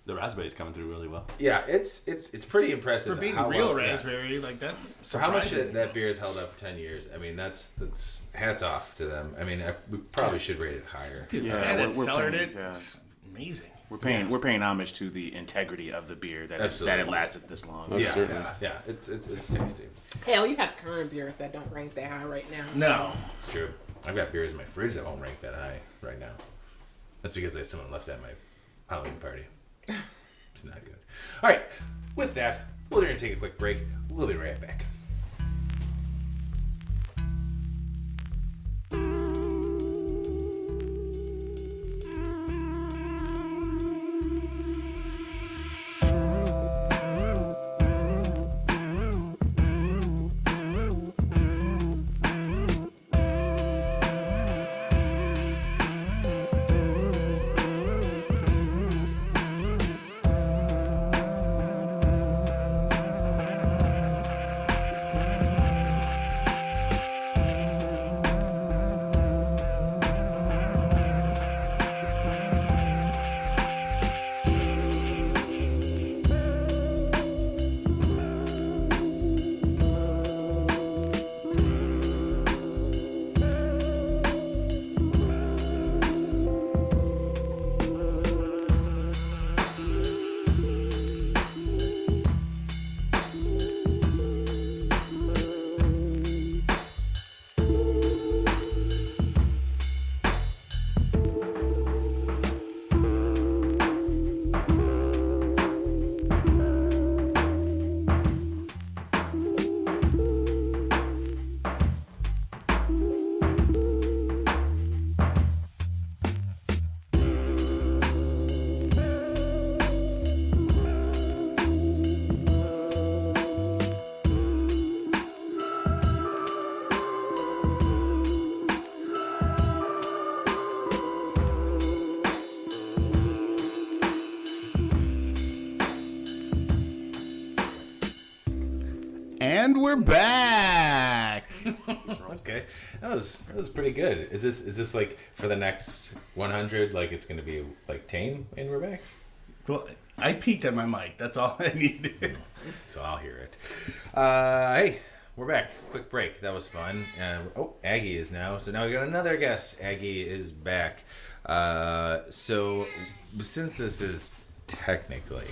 The raspberry's coming through really well. Yeah, it's pretty impressive For being how real well, raspberry, like that's So how much surprising. that beer has held up for 10 years? I mean, that's hats off to them. I mean, we probably should rate it higher. Dude, Yeah, the guy that we're cellared paying- it, yeah. it's amazing. We're paying homage to the integrity of the beer that it lasted this long. Yeah, it's tasty. Hell, you have current beers that don't rank that high right now. No. It's true. I've got beers in my fridge that won't rank that high right now. That's because someone left at my Halloween party. It's not good. All right, with that, we're going to take a quick break. We'll be right back. And we're back. Okay, that was pretty good. Is this like for the next 100? Like it's gonna be like tame, and we're back. Well, I peeked at my mic. That's all I needed. So I'll hear it. Hey, we're back. Quick break. That was fun. Aggie is now. So now we got another guest. Aggie is back. So since this is technically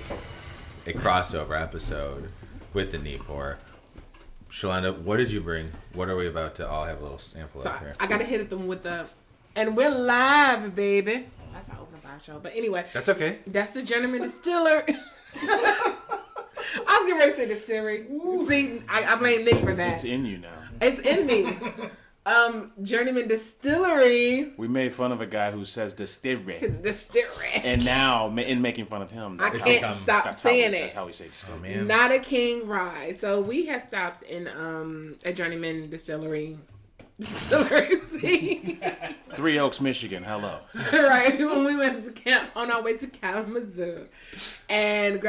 a crossover episode with the Neat Pour, Shalonda, what did you bring? What are we about to all have a little sample So of here? I gotta hit them with the, and we're live, baby. That's how I open a bar show. But anyway, That's okay. that's the Journeyman Distiller. I was getting ready to say distillery. See, I blame Nick for that. It's in you now. It's in me. Journeyman Distillery. We made fun of a guy who says distillery, Distillery. and now in making fun of him, I that's can't how, stop that's saying That's it. how we say distillery. Oh, man. Not a King Rye. So we had stopped in a Journeyman Distillery. See? 3 Oaks, Michigan. Hello. Right, when we went to camp on our way to Kalamazoo and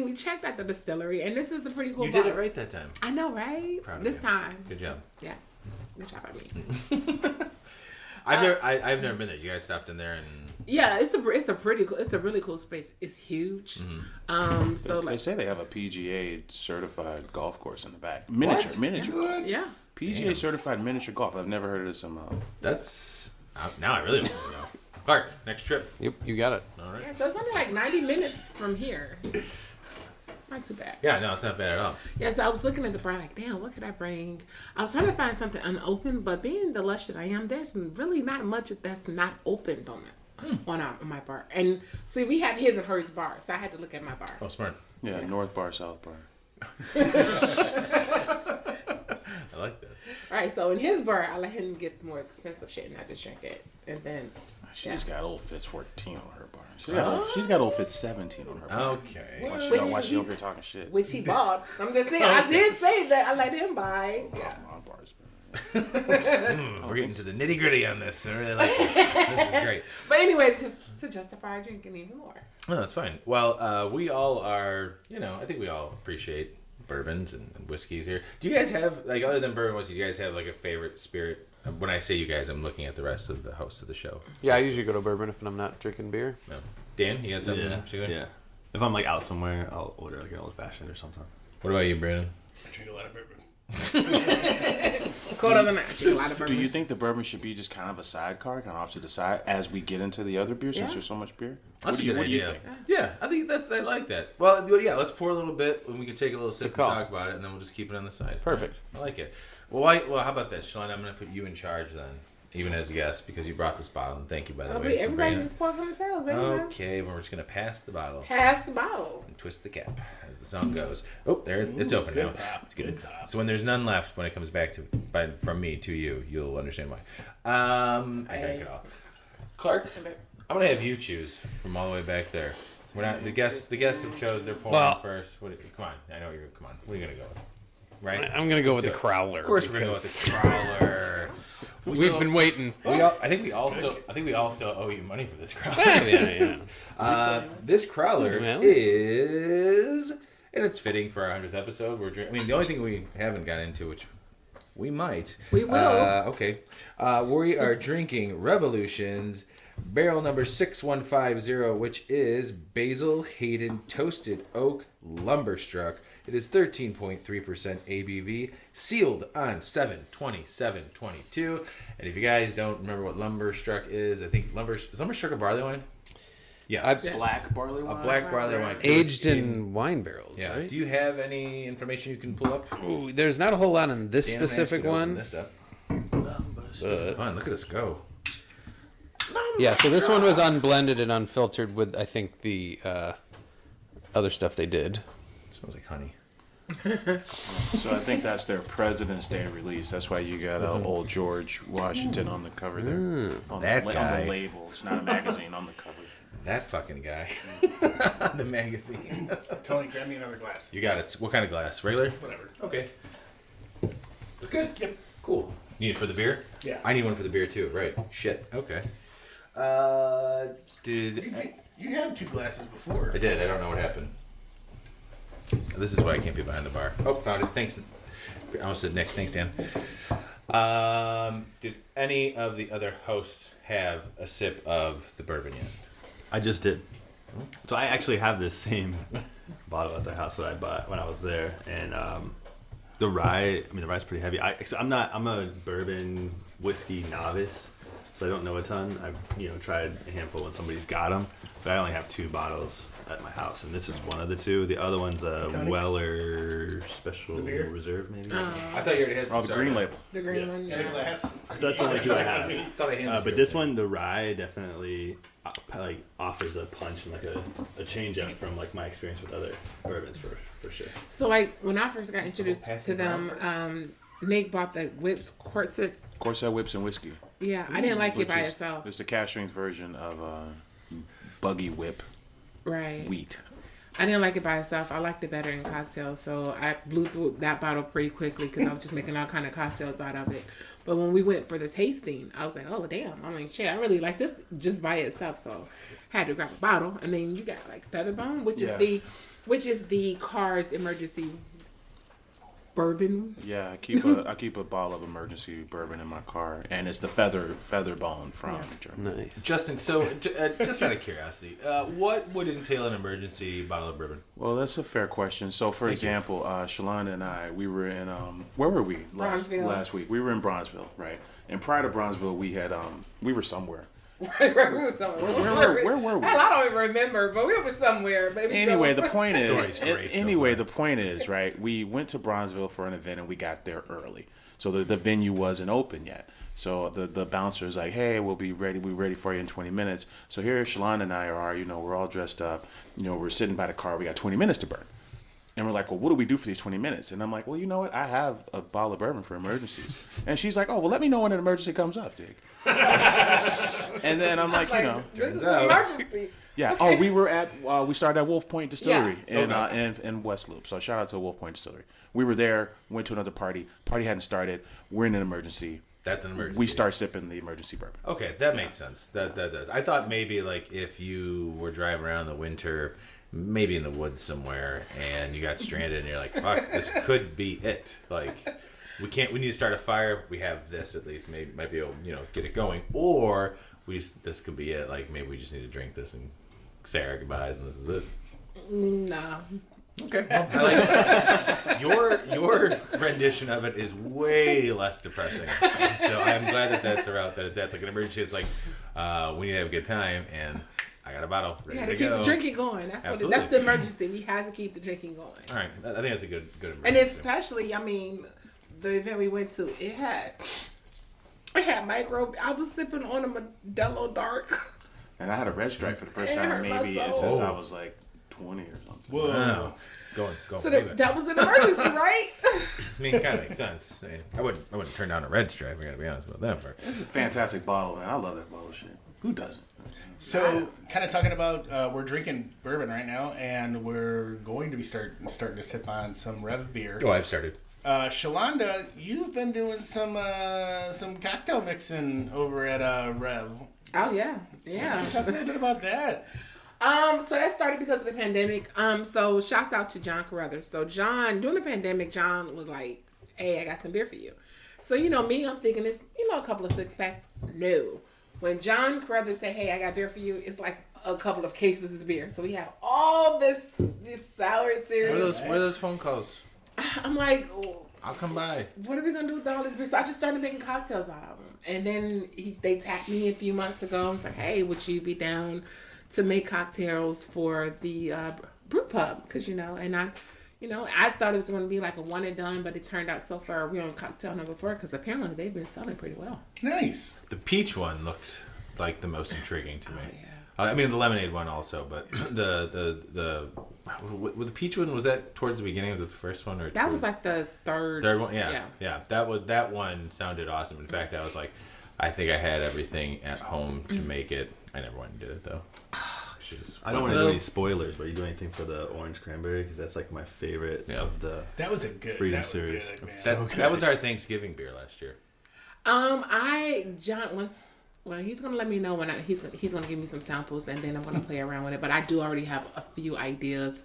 we checked out the distillery, and this is a pretty cool You bar. did it right that time. I know, right? Proud of This you. time. Good job. Yeah. Good job on me. I've never been there. You guys stopped in there and Yeah, it's a really cool space. It's huge. Mm-hmm. So They like, say they have a PGA certified golf course in the back. Miniature golf. yeah. PGA certified miniature golf. I've never heard of this somehow. that's now I really want to know. Clark, next trip. Yep, you got it. All right. Yeah, so it's only like 90 minutes from here. Not too bad. Yeah, no, it's not bad at all. Yeah, so I was looking at the bar like, damn, what could I bring? I was trying to find something unopened, but being the lush that I am, there's really not much that's not opened on it. On my bar. And see, we have his and hers bar, so I had to look at my bar. Oh, smart. Yeah, North Bar, South Bar. I like that. Right, so in his bar, I let him get the more expensive shit, and I just drank it. And then, She's got Old Fitz 14 on her bar. She's got Old Fitz 17 on her bar. Okay. Why she over here talking shit? which he bought. I'm just saying, I did say that I let him buy. Yeah. My bar's We're getting to the nitty gritty on this. I really like this. This is great. But anyway, just to justify drinking even more. No, that's fine. Well, we all are, I think we all appreciate bourbons and whiskeys here. Do you guys have, like, other than bourbon whiskey, do you guys have, like, a favorite spirit? When I say you guys, I'm looking at the rest of the hosts of the show. Yeah, I usually go to bourbon if I'm not drinking beer. No. Dan, you got something in particular? Yeah. If I'm like out somewhere, I'll order like an old fashioned or something. What about you, Brandon? I drink a lot of bourbon. Cold other night, a lot of Do bourbon. you think the bourbon should be just kind of a sidecar, kind of off to the side as we get into the other beer since Yeah. there's so much beer? That's What a do you- good what do you idea. think? Yeah, I think I like that. Well, yeah, let's pour a little bit, and we can take a little sip and Good call. talk about it, and then we'll just keep it on the side. Perfect. I like it. Well, how about this, Shalon? I'm going to put you in charge then, even as a guest, because you brought this bottle, and thank you, by the way. for Everybody bringing it. just pour for themselves. Everybody. Okay, well, we're just going to pass the bottle Pass the bottle. and twist the cap as the song goes. Oh, there, it's open good now. pop, It's good. good pop. So when there's none left, when it comes back from me to you, you'll understand why. I drank it all. Clark, I'm gonna have you choose from all the way back there. We're not the guests. The guests have chose. They're pouring Well- first. Come on, I know you're. Come on. What are you gonna go with? Right. I'm gonna go with Let's the do it. crowler. Of course, we're gonna go with the crowler. We've been waiting. I think we all still owe you money for this crowler. Yeah. This crowler Well. is, and it's fitting for our 100th episode. The only thing we haven't got into, which we might. We will. Okay. We are drinking Revolution's barrel number 6150, which is Basil Hayden Toasted Oak Lumberstruck. It is 13.3% ABV, sealed on 7/27/22. And if you guys don't remember what Lumberstruck is, I think is Lumberstruck a barley wine? Yes. Black barley A wine? black barley wine. So Aged it's in wine barrels, Yeah. right? Do you have any information you can pull up? Ooh, there's not a whole lot on this Dan, I'm gonna ask specific you to open one. This up. This is fun. Look at us go. Yeah, so this one was unblended and unfiltered with, I think, the other stuff they did. Smells like honey. So I think that's their President's Day release. That's why you got old George Washington on the cover there. On That on guy. the label. It's not a magazine on the cover. That fucking guy. The magazine. Tony, grab me another glass. You got it. What kind of glass? Regular? Whatever. Okay. That's good. Yep. Cool. Need it for the beer? Yeah. I need one for the beer too. Right. Shit. Okay. You had 2 glasses before. I did. I don't know what happened. This is why I can't be behind the bar. Oh, found it. Thanks. I almost said Nick. Thanks, Dan. Did any of the other hosts have a sip of the bourbon yet? I just did. So I actually have this same bottle at the house that I bought when I was there, and the rye. I mean, the rye's pretty heavy. I'm a bourbon whiskey novice, so I don't know a ton. I've tried a handful when somebody's got them, but I only have 2 bottles at my house, and this is one of the 2. The other one's a Weller Special Reserve, maybe. I thought you already had some. Oh, the green label. The green one. In a glass. So that's the only 2 I have. But this one, the rye, definitely offers a punch and a change up from my experience with other bourbons for sure. So when I first got introduced to them, Nick bought the whipped Corset Whips and whiskey. Yeah, I didn't like it by is, itself. It's the cask strength version of Buggy Whip Right. wheat. I didn't like it by itself. I liked it better in cocktails, so I blew through that bottle pretty quickly because I was just making all kind of cocktails out of it. But when we went for the tasting, I was like, oh damn! I'm like, shit, I really like this just by itself. So had to grab a bottle, and then you got Featherbone, which is the Car's emergency bourbon. Yeah, I keep a bottle of emergency bourbon in my car, and it's the Featherbone from Germany. Nice. Justin, so just out of curiosity, what would entail an emergency bottle of bourbon? Well, that's a fair question. So, for example, Shalonda and I, we were in where were we last week? We were in Bronzeville, right? And prior to Bronzeville, we had we were somewhere. Right, we were somewhere. Where were we? Hell, I don't even remember, but we were somewhere. Baby Anyway, Joe. the point Story's is, great so the point is, right? We went to Bronzeville for an event, and we got there early, so the venue wasn't open yet. So the bouncer's like, "Hey, we'll be ready. We're ready for you in 20 minutes." So here, Shalon and I are, we're all dressed up. We're sitting by the car. We got 20 minutes to burn. And we're like, well, what do we do for these 20 minutes? And I'm like, well, you know what? I have a bottle of bourbon for emergencies. And she's like, oh, well, let me know when an emergency comes up, Dick. And then I'm like, this is an emergency. Yeah. Oh, we started at Wolf Point Distillery in West Loop. So shout out to Wolf Point Distillery. We were there, went to another party. Party hadn't started. We're in an emergency. That's an emergency. We start sipping the emergency bourbon. Okay, that makes sense. That does. I thought maybe if you were driving around in the winter, maybe in the woods somewhere, and you got stranded, and you're like, "Fuck, this could be it." We need to start a fire. We have this at least. Maybe might be able, get it going, or this could be it. Maybe we just need to drink this and say our goodbyes, and this is it. No. Okay. Well, I like your rendition of it is way less depressing. So I'm glad that's the route that it's at. It's like an emergency. It's like we need to have a good time, and I got a bottle ready to go. We had to keep the drinking going. That's the emergency. We had to keep the drinking going. All right, I think that's a good emergency. And especially, the event we went to, it had micro. I was sipping on a Modelo Dark. And I had a red stripe for the first time maybe since I was 20 or something. Whoa. Wow. Go. So that was an emergency, right? I mean, it kind of makes sense. I wouldn't turn down a red stripe. I gotta be honest about that part. It's a fantastic bottle, man. I love that bottle of shit. Who doesn't? So, kind of talking about, we're drinking bourbon right now, and we're going to be starting to sip on some Rev beer. Oh, I've started. Shalonda, you've been doing some cocktail mixing over at Rev. Oh yeah. Talk a little bit about that. So that started because of the pandemic. So shouts out to John Carruthers. So John, during the pandemic, John was like, "Hey, I got some beer for you." So me, I'm thinking it's a couple of 6-packs. No. When John Carruthers said, "Hey, I got beer for you," it's like a couple of cases of beer. So we have all this sour series. Where are those phone calls? I'm like, oh, I'll come by. What are we gonna do with all this beer? So I just started making cocktails out of them. And then they tapped me a few months ago and said, "Hey, would you be down to make cocktails for the brew pub?" Because and I thought it was going to be like a one and done, but it turned out so far we're on cocktail number 4 because apparently they've been selling pretty well. Nice. The peach one looked like the most intriguing to me. Oh, yeah. I mean, the lemonade one also, but the peach one, was that towards the beginning? Was it the first one or that was like the third one? Yeah. That one sounded awesome. In fact, I was like, I think I had everything at home to make it. I never went and did it though. I don't want to do any spoilers, but you do anything for the orange cranberry because that's my favorite of the that was a good Freedom series. That was our Thanksgiving beer last year. He's gonna let me know when he's gonna give me some samples and then I'm gonna play around with it. But I do already have a few ideas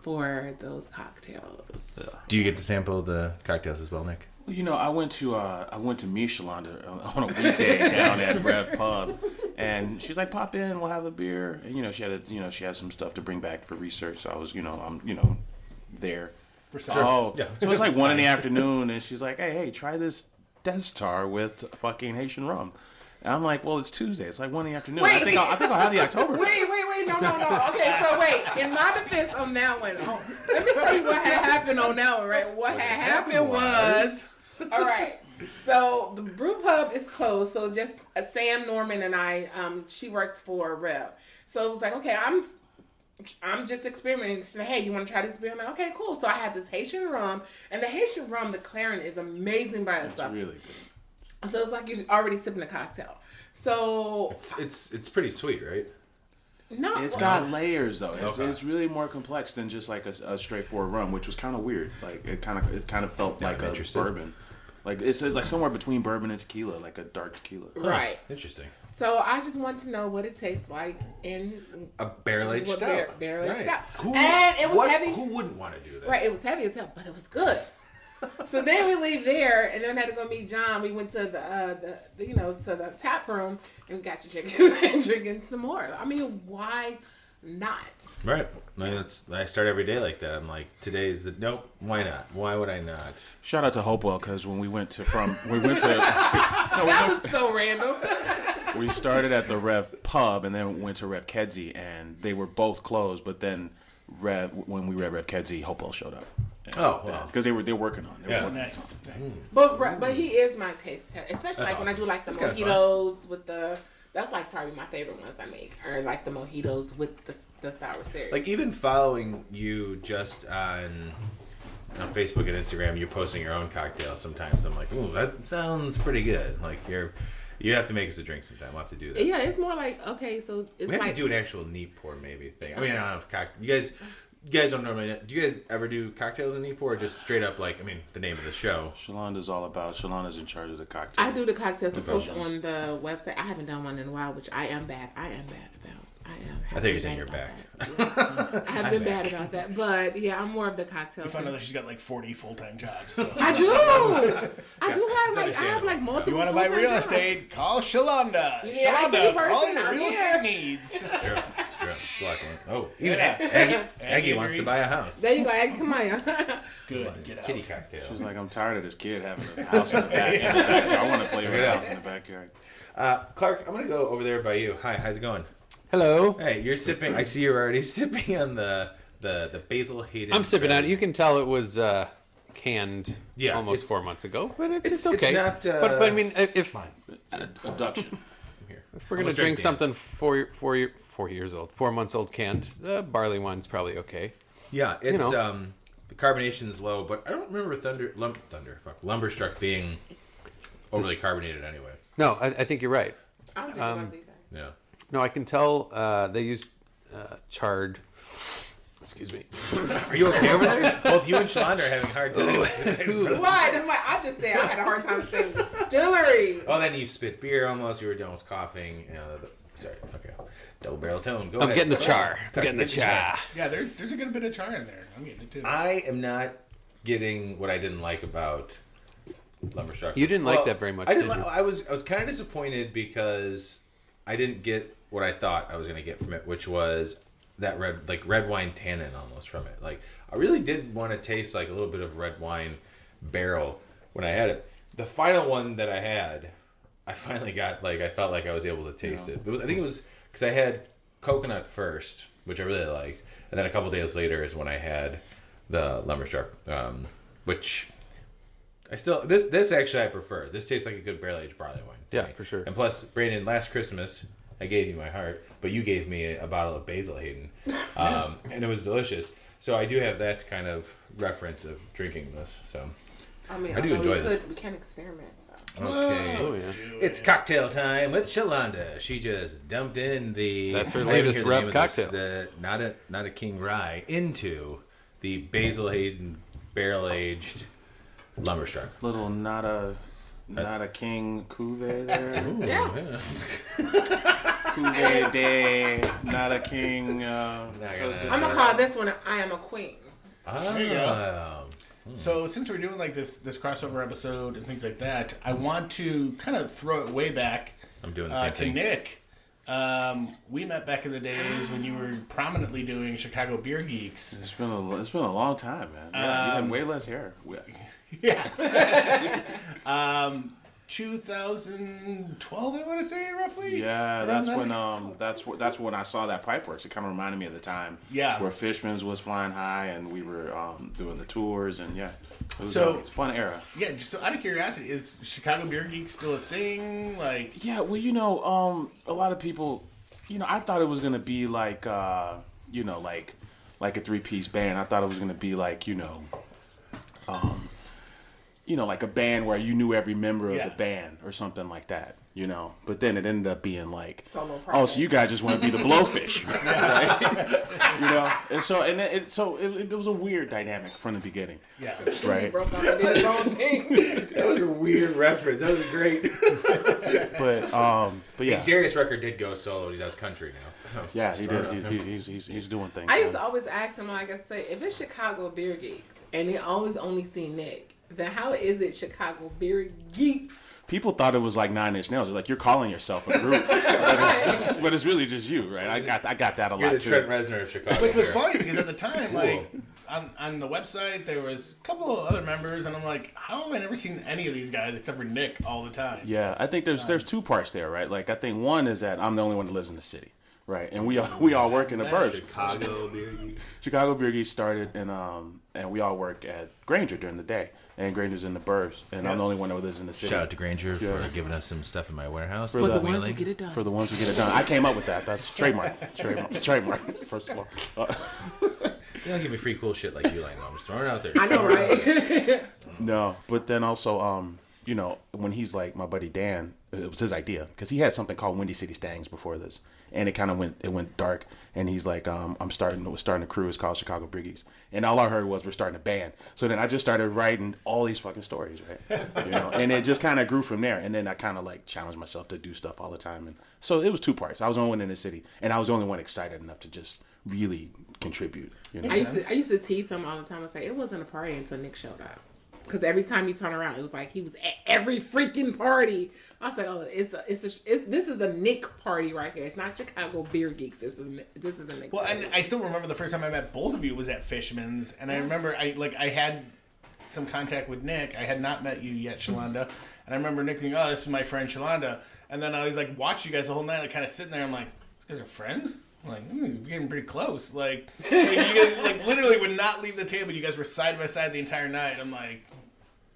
for those cocktails. Do you get to sample the cocktails as well, Nick? Well, you know, I went to meet Shalonda on a weekday down at Rev Pub, and she's like, "Pop in, we'll have a beer." And she had some stuff to bring back for research. So I was, I'm there. For science. Yeah. So it's like 1 PM, and she's like, "Hey, try this Destar with fucking Haitian rum." And I'm like, "Well, it's Tuesday. It's like 1 PM. I think I'll have the October." Wait, no. Okay, so wait. In my defense on that one, let me tell you what had happened on that one, right? What had happened was, all right. So the brew pub is closed. So it's just Sam Norman and I. She works for Rev. So it was like, okay, I'm just experimenting. She said, "Hey, you want to try this beer?" I'm like, "Okay, cool." So I had this Haitian rum, and the Haitian rum, the Clarin, is amazing by itself. It's really good. So it's like you're already sipping a cocktail. So It's pretty sweet, right? no, It's got layers though. It's really more complex than just like a straightforward rum, which was kind of weird. Like it kind of felt like a bourbon. Like it's like somewhere between bourbon and tequila, like a dark tequila. right. Interesting. So I just want to know what it tastes like in A barrel-aged stout. Barrel-aged stout. Who, And it was heavy. Who wouldn't want to do that? Right, it was heavy as hell, but it was good. So then we leave there, and then we had to go meet John. We went to the to the tap room and got to drinking some more. I mean, why not? Right. I start every day like that. I'm like, today's the nope. Why not? Why would I not? Shout out to Hopewell because when we went to That was so random. we started at the Rev Pub and then went to Rev Kedzie, and they were both closed. But then when we read Rev Kedzie, Hopewell showed up. Oh, wow. Because they're working on it. Yeah. Nice. But he is my taste test, especially like when I do like the That's kinda mojitos with the. That's like probably my favorite ones I make, or like the mojitos with the sour series. Like even following you just on Facebook and Instagram, you're posting your own cocktails. Sometimes I'm like, ooh, that sounds pretty good. Like you have to make us a drink sometime. We'll have to do that. Yeah, it's more like okay, so it's We have like to do an actual neat pour maybe thing. I mean, I don't know if you guys don't normally. Do you guys ever do cocktails in neat pour, or just straight up like? I mean, the name of the show. Shalonda's all about. Shalonda's in charge of the cocktails. I do the cocktails to post on the website. I haven't done one in a while, which I am bad about. I think you're saying you're back. I have been bad about that, but yeah, I'm more of the cocktails. You find out that she's got like 40 full-time jobs. So. I do. I have like multiple. If you want to buy full-time real jobs. estate, call Shalonda. Yeah, I Shalonda see for all person, your I'm real here. estate needs. It's true. It's a lot going. Oh, even Yeah. Aggie wants to buy a house. There you go. Aggie, come on. Good. Get out. Kitty cocktail. She was like, "I'm tired of this kid having a house in the backyard. I want to play with a house in the backyard." Clark, I'm gonna go over there by you. Hi, how's it going? Hello. Hey, you're sipping. I see you're already sipping on the Basil Hayden. I'm sipping on it. You can tell it was canned Yeah, almost it's- 4 months ago, but it's it's okay. not, but I mean, if Abduction. we're gonna drink something 4 years old, 4 months old canned, barley wine's probably okay. Yeah, it's know. the carbonation's low, but I don't remember Lumberstruck being overly carbonated anyway. No, I think you're right. I don't think it was either. Yeah. No, I can tell they used charred. Excuse me. Are you okay over there? Both you and Shalonda are having a hard time. Why? That's why I just said I had a hard time saying distillery. Oh, then you spit beer almost. You were almost coughing. Sorry. Okay. Double barrel tone. Go I'm ahead. getting the char. I'm Talk- getting the get char. Yeah, there's a good bit of char in there. I'm getting it too. I am not getting what I didn't like about Lumberstruck. You didn't like that very much, I didn't. did you? I was kind of disappointed because I didn't get what I thought I was going to get from it, which was that red wine tannin almost from it. Like I really did want to taste like a little bit of red wine barrel when I had it. The final one that I had, I finally got I felt like I was able to taste it. I think it was because I had coconut first, which I really liked, and then a couple days later is when I had the Lumberstruck, which I still this actually I prefer. This tastes like a good barrel aged barley wine. Yeah, for sure. And plus, Brandon, last Christmas I gave you my heart, but you gave me a bottle of Basil Hayden, and it was delicious. So I do have that kind of reference of drinking this. So I mean, I do enjoy this. We can experiment. So. okay, Oh yeah. it's cocktail time with Shalonda. She just dumped in the That's her I didn't latest hear the Rev name of this, cocktail. the not a King Rye into the Basil Hayden barrel aged Lumberstruck. Little not a king cuvee there. Yeah. Cuvée Day, not a king. I'm gonna call this one I Am a Queen. There you go. So since we're doing like this crossover episode and things like that, I want to kind of throw it way back. I'm doing the same to thing. Nick. We met back in the days when you were prominently doing Chicago Beer Geeks. It's been a long time, man. Yeah, you had way less hair. Yeah. 2012, I want to say roughly. Yeah, that's when I saw that Pipeworks. It kind of reminded me of the time. Yeah. Where Fishman's was flying high, and we were doing the tours, and it was a fun era. Yeah, just so out of curiosity, is Chicago Beer Geeks still a thing? Like, yeah, well, a lot of people, I thought it was gonna be like, like a 3-piece band. I thought it was gonna be like, like a band where you knew every member of the band or something like that, But then it ended up being like, Solo oh, so you guys just want to be the Blowfish, right? And so it was a weird dynamic from the beginning. yeah, Right. Broke off and did his own thing. That was a weird reference. That was great. But yeah. Darius Rucker did go solo. He does country now. So Yeah, he did. He's doing things. I used to always ask him, like I say, if it's Chicago Beer Geeks and they always only see Nick, then how is it Chicago Beer Geeks? People thought it was like 9 Inch Nails. They're like, you're calling yourself a group, but it's really just you, right? I got that a you're lot the too. Trent Reznor of Chicago. which was Beer. funny because at the time, like on the website, there was a couple of other members, and I'm like, how have I never seen any of these guys except for Nick all the time? Yeah, I think there's 2 parts there, right? Like I think one is that I'm the only one that lives in the city, right? And we all work in the burbs. Chicago Beer Geeks. Chicago Beer Geeks started, and we all work at Granger during the day, and Granger's in the burbs, and I'm the only one that lives in the city. Shout out to Granger for giving us some stuff in my warehouse. For the ones who get it done. For the ones who get it done. I came up with that. That's trademark. Trademark. First of all. You don't give me free cool shit like you like. No, I'm just throwing it out there. I know, right? No, but then also, when he's like my buddy Dan, it was his idea because he had something called Windy City Stangs before this, and it kind of went dark. And he's like, we're starting a crew. It's called Chicago Beer Geeks, and all I heard was we're starting a band. So then I just started writing all these fucking stories, right? And it just kind of grew from there. And then I kind of like challenged myself to do stuff all the time, and so it was 2 parts. I was the only one in the city, and I was the only one excited enough to just really contribute. I used to tease him all the time and say it wasn't a party until Nick showed up. Because every time you turn around, it was like he was at every freaking party. I was like, oh, this is the Nick party right here. It's not Chicago Beer Geeks. This is a Nick Well, party. and I still remember the first time I met both of you was at Fishman's, and I remember I had some contact with Nick. I had not met you yet, Shalonda, and I remember Nick being, oh, this is my friend Shalonda, and then I was like, watched you guys the whole night, like kind of sitting there. I'm like, these guys are friends. I'm like, we're getting pretty close. Like you guys like literally would not leave the table. You guys were side by side the entire night. I'm like,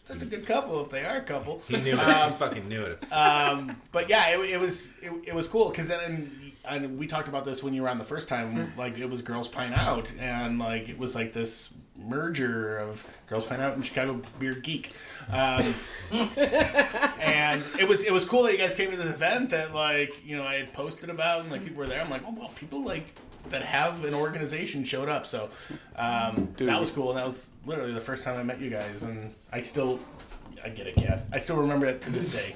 that's a good couple if they are a couple. He knew it. He fucking knew it. But yeah, it was cool because then and we talked about this when you were on the first time. Like it was Girls Pine Out, and like it was like this merger of Girls Pine Out and Chicago Beer Geek. And it was cool that you guys came to this event that like I had posted about and like people were there. I'm like, oh well, people like that have an organization showed up, so that was cool. And that was literally the first time I met you guys, and I get it, Kat. I still remember it to this day.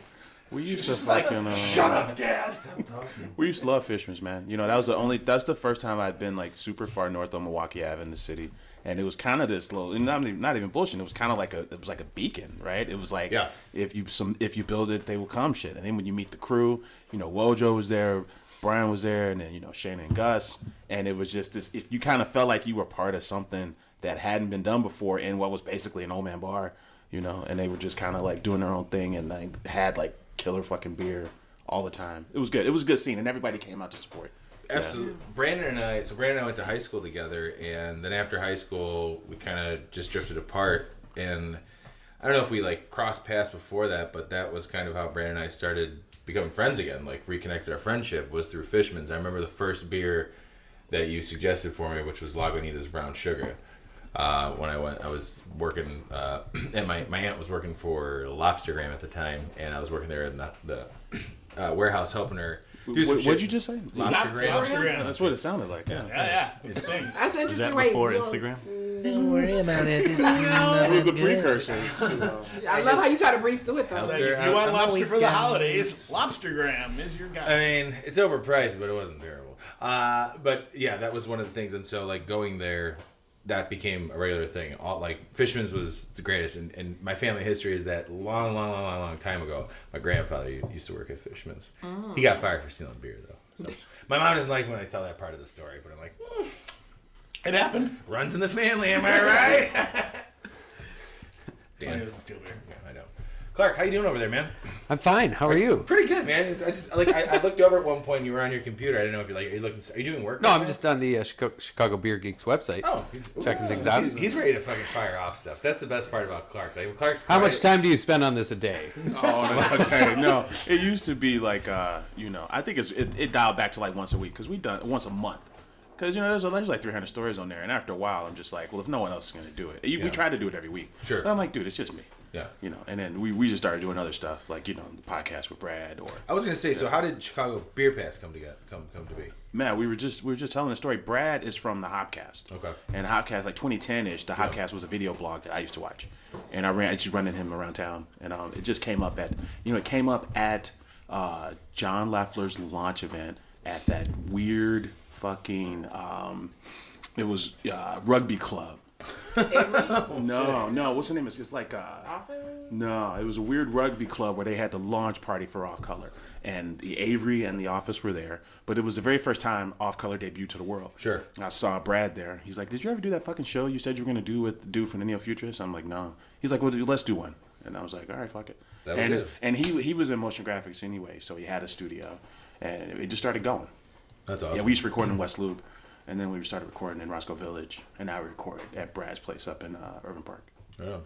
We used to fucking Shut up, Dad. Stop talking. We used to love Fishman's, man. That's the first time I'd been like super far north on Milwaukee Ave in the city, and it was kind of this little, not even bullshit. It was kind of like a beacon, right? It was like, if you build it, they will come shit. And then when you meet the crew, Wojo was there, Brian was there, and then Shane and Gus, and it was just this. You kind of felt like you were part of something that hadn't been done before in what was basically an old man bar, and they were just kind of like doing their own thing, and they had like killer fucking beer all the time. It was good. It was a good scene, and everybody came out to support. Absolutely. Yeah. Brandon and I went to high school together, and then after high school, we kind of just drifted apart. And I don't know if we like crossed paths before that, but that was kind of how Brandon and I started becoming friends again. Like reconnected our friendship was through Fishman's. I remember the first beer that you suggested for me, which was Lagunitas Brown Sugar. When I was working, and my aunt was working for Lobstergram at the time, and I was working there in the warehouse helping her do some shit. What'd you just say? Lobstergram. That's what it sounded like. Yeah, it's a thing. That's interesting. Is that Wait, before Instagram? Don't worry about it. It's It was the precursor. I love how you try to breeze through it though. It's like, if you want lobster for the holidays, Lobstergram is your guy. I mean, it's overpriced, but it wasn't terrible. But yeah, that was one of the things. And so, like, going there, that became a regular thing. All like Fishman's was the greatest, and my family history is that long time ago, my grandfather used to work at Fishman's. He got fired for stealing beer though. So my mom doesn't like when I tell that part of the story, but I'm like, It happened. runs in the family, am I right? It was a steel beer. Yeah, I know. Clark, how you doing over there, man? I'm fine. How are you? Pretty good, man. I just like I looked over at one point. And you were on your computer. I didn't know if you're like, are you doing work? No, right I'm now? just on the Chicago Beer Geeks website. Oh, checking things out. He's ready to fucking fire off stuff. That's the best part about Clark. Like, Clark's How much time do you spend on this a day? Oh, okay. No, it used to be like, I think it dialed back to like once a week because we done once a month. Because, there's like 300 stories on there. And after a while, I'm just like, well, if no one else is going to do it. We try to do it every week. Sure. But I'm like, dude, it's just me. Yeah. And then we just started doing other stuff like, the podcast with Brad or. I was going to say, so how did Chicago Beer Pass come to be? Man, we were just telling the story. Brad is from the Hopcast. Okay. And Hopcast, like 2010-ish, the Hopcast was a video blog that I used to watch. And I just running him around town. And it just came up at, John Lafleur's launch event at that weird fucking, it was rugby club. No, what's the name? It's like no, it was a weird rugby club where they had the launch party for Off Color, and the Avery and the Office were there. But it was the very first time Off Color debuted to the world. Sure. I saw Brad there. He's like, "Did you ever do that fucking show you said you were gonna do with the dude from the Neo Futurists?" I'm like, "No." He's like, "Well, let's do one." And I was like, "All right, fuck it." And he was in motion graphics anyway, so he had a studio, and it just started going. That's awesome. Yeah, we used to record in West Loop. And then we started recording in Roscoe Village, and now we record at Brad's place up in Irving Park.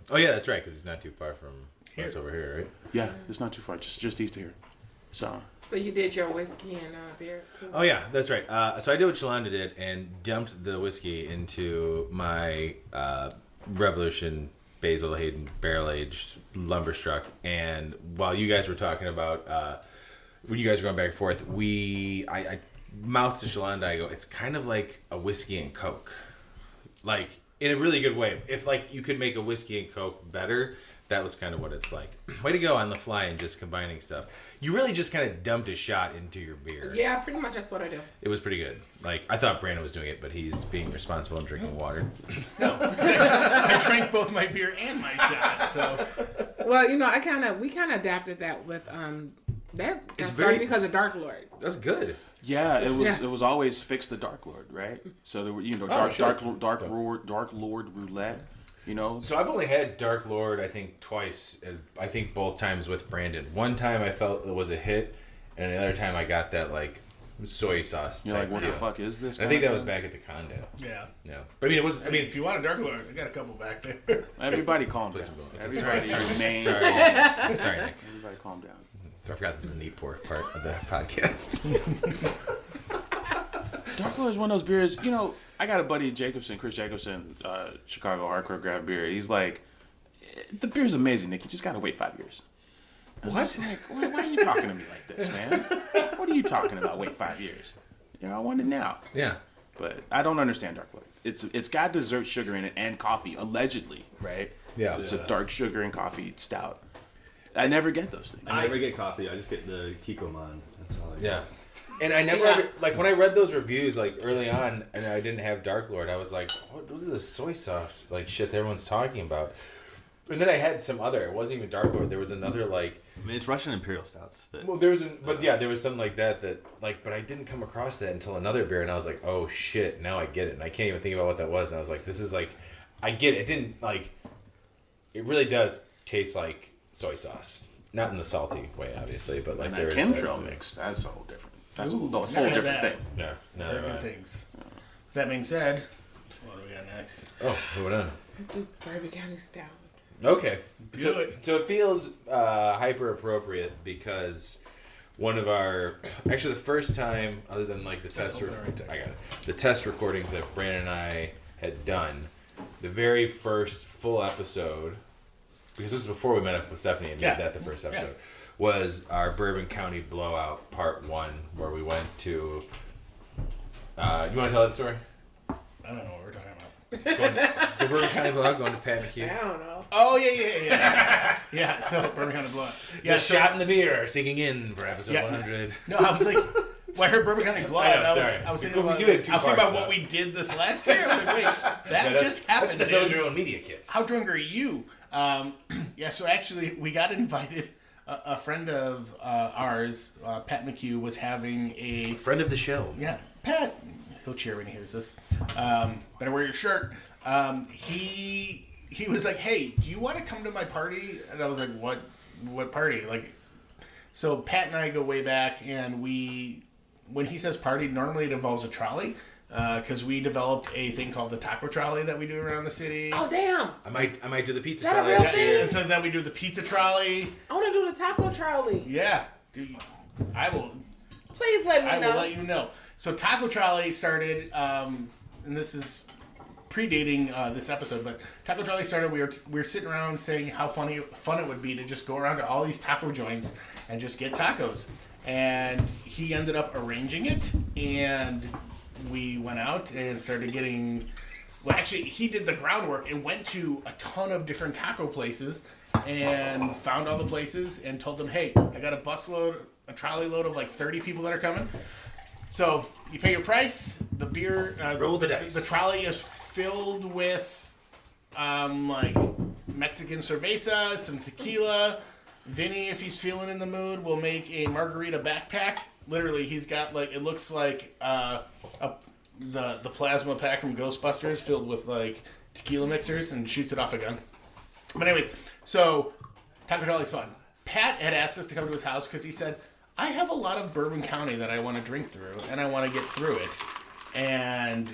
Oh yeah, that's right, because it's not too far from us over here, right? Yeah, it's not too far, just east of here. So you did your whiskey and beer too? Oh yeah, that's right. So I did what Shalonda did and dumped the whiskey into my Revolution Basil Hayden barrel aged Lumberstruck. And while you guys were talking about when you guys were going back and forth, I mouth to Shalonda, I go, it's kind of like a whiskey and Coke, like in a really good way. If like you could make a whiskey and Coke better, that was kind of what it's like. Way to go on the fly and just combining stuff. You really just kind of dumped a shot into your beer. Yeah, pretty much that's what I do. It was pretty good. Like I thought Brandon was doing it, but he's being responsible and drinking water. No, I drank both my beer and my shot. So, well, we kind of adapted that with that got started because of Dark Lord. That's good. yeah, it was always Fix the Dark Lord, right? So there were Dark Lord Roulette. So I've only had Dark Lord, I think, twice. I think both times with Brandon. One time I felt it was a hit, and the other time I got that like soy sauce. You're like, what the fuck is this? I think that was back at the condo. yeah. Yeah, but I mean, it was. I mean, If you want a Dark Lord, I got a couple back there. Everybody calm down. Okay, Everybody remain. sorry, Nick. Everybody calm down. So I forgot this is the neat part of the podcast. Dark Lord is one of those beers. I got a buddy, Chris Jacobson, Chicago hardcore craft beer. He's like, the beer's amazing, Nick. You just gotta wait 5 years. What? Like, why are you talking to me like this, man? What are you talking about? Wait 5 years? I want it now. Yeah. But I don't understand Dark Lord. It's got dessert sugar in it and coffee, allegedly, right? Yeah. It's a dark sugar and coffee stout. I never get those things. I never get coffee. I just get the Kikkoman. That's all I get. Yeah. And I never like when I read those reviews like early on, and I didn't have Dark Lord. I was like, "What is this soy sauce like shit that everyone's talking about?" And then I had some other. It wasn't even Dark Lord. There was another like. I mean, it's Russian Imperial Stouts. Well, there was something like that like, but I didn't come across that until another beer, and I was like, "Oh shit!" Now I get it, and I can't even think about what that was. And I was like, "This is like, I get it." It didn't like. It really does taste like soy sauce, not in the salty way, obviously, but like that chemtrail mix. That's a whole different. That's a whole different thing. Yeah, no, Very good things. That being said, what do we got next? Oh, moving on. Let's do Bourbon County Stout. Okay, Do it. So it feels hyper appropriate because one of our actually the first time other than like the the test recordings that Brandon and I had done, the very first full episode, because this was before we met up with Stephanie and made that the first episode. Was our Bourbon County Blowout Part 1, where we went to... you want to tell that story? I don't know what we're talking about. The Bourbon County blog going to Pat I McHugh's. don't know. Oh yeah. Yeah, so Bourbon County Blood. Yeah, The so, shot and the beer are sinking in for episode Yeah. 100. No, I was like, well, I heard Bourbon County Blood. I know, I sorry. was We thinking about, do it in two I was thinking about parts, what though. we did this last year. I'm like, wait, that just happened. That's the Build Your Own Media Kits. How drunk are you? Yeah, so actually, we got invited. A friend of ours, Pat McHugh, was having a Friend of the show. Yeah, Pat. He'll cheer when he hears this. Better wear your shirt. He was like, "Hey, do you want to come to my party?" And I was like, "What party?" Like, so Pat and I go way back, and when he says party, normally it involves a trolley. Because we developed a thing called the taco trolley that we do around the city. Oh damn! I might do the pizza Is that a trolley real this year. And so then we do the pizza trolley. I want to do the taco trolley. Yeah, I will. Please let me I know. will let you know. So Taco Trolley started, and this is predating this episode, but Taco Trolley started. We were sitting around saying how fun it would be to just go around to all these taco joints and just get tacos. And he ended up arranging it, and we went out and started getting. Well, actually, he did the groundwork and went to a ton of different taco places and found all the places and told them, "Hey, I got a trolley load of like 30 people that are coming." So you pay your price. The beer, Roll the dice. The trolley is filled with like Mexican cerveza, some tequila. Vinny, if he's feeling in the mood, will make a margarita backpack. Literally, he's got like it looks like the plasma pack from Ghostbusters filled with like tequila mixers and shoots it off a gun. But anyway, so Taco Trolley's fun. Pat had asked us to come to his house because he said, I have a lot of Bourbon County that I want to drink through, and I want to get through it. And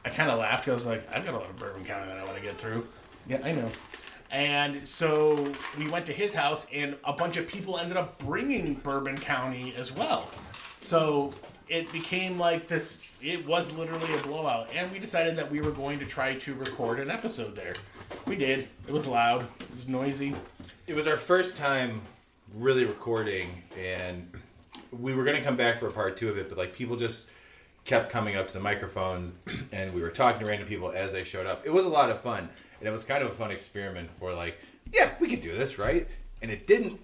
I kind of laughed. I was like, I've got a lot of Bourbon County that I want to get through. Yeah, I know. And so we went to his house, and a bunch of people ended up bringing Bourbon County as well. So it became like this. It was literally a blowout. And we decided that we were going to try to record an episode there. We did. It was loud. It was noisy. It was our first time really recording, and we were going to come back for a part 2 of it, but like people just kept coming up to the microphones, and we were talking to random people as they showed up. It was a lot of fun, and it was kind of a fun experiment for like, yeah, we could do this, right? And it didn't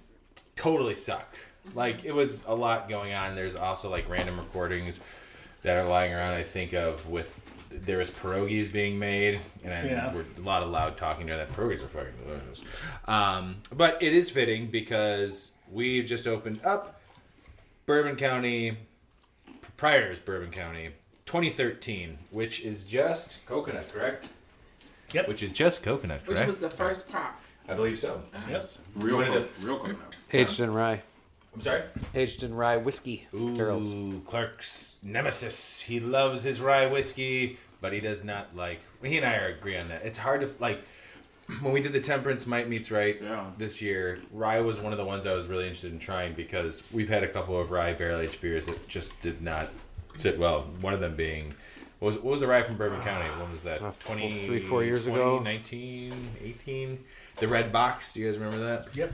totally suck. Like, it was a lot going on. There's also like random recordings that are lying around, I think of, with there was pierogies being made, and we're a lot of loud talking during that. Pierogies are fucking delicious. But it is fitting because we've just opened up Bourbon County, Proprietors Bourbon County 2013, which is just coconut, correct? Yep. Which is just coconut, Which correct? was the first prop. I believe so. Yep. Real coconut. Aged in rye. I'm sorry? Aged in rye whiskey barrels. Ooh, Clark's nemesis. He loves his rye whiskey, but he does not like... He and I agree on that. It's hard to... Like, when we did the Temperance Might Meets Right this year, rye was one of the ones I was really interested in trying because we've had a couple of rye barrel-aged beers that just did not sit well. One of them being... What was the rye from Bourbon County? When was that? 3-4 years ago? 19, 18? The Red Box. Do you guys remember that? Yep.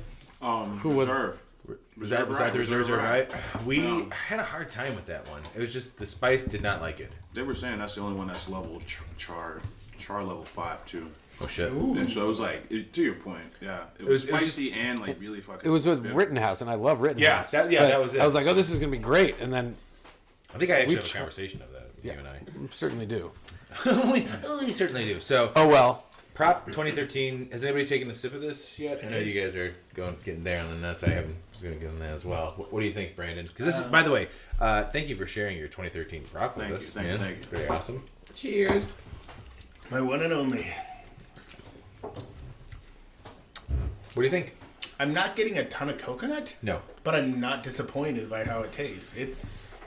Who was- Reserve. Was that the Reserve Rye? We had a hard time with that one. It was just, the spice did not like it. They were saying that's the only one that's level char level 5 too. Oh shit. And so it was like, to your point, yeah, it was spicy and like really fucking. It was with bitter. Rittenhouse, and I love Rittenhouse. Yeah, that was it. I was like, oh, this is going to be great. And then I think I actually have a conversation of that, you and I. certainly do. we certainly do. So, Oh, well. Prop 2013. Has anybody taken a sip of this yet? I know you guys are getting there on the nuts. I was going to get on that as well. What do you think, Brandon? Because this is, by the way, thank you for sharing your 2013 prop with us. Thank you. It's very awesome. Cheers. My one and only. What do you think? I'm not getting a ton of coconut. No. But I'm not disappointed by how it tastes. It's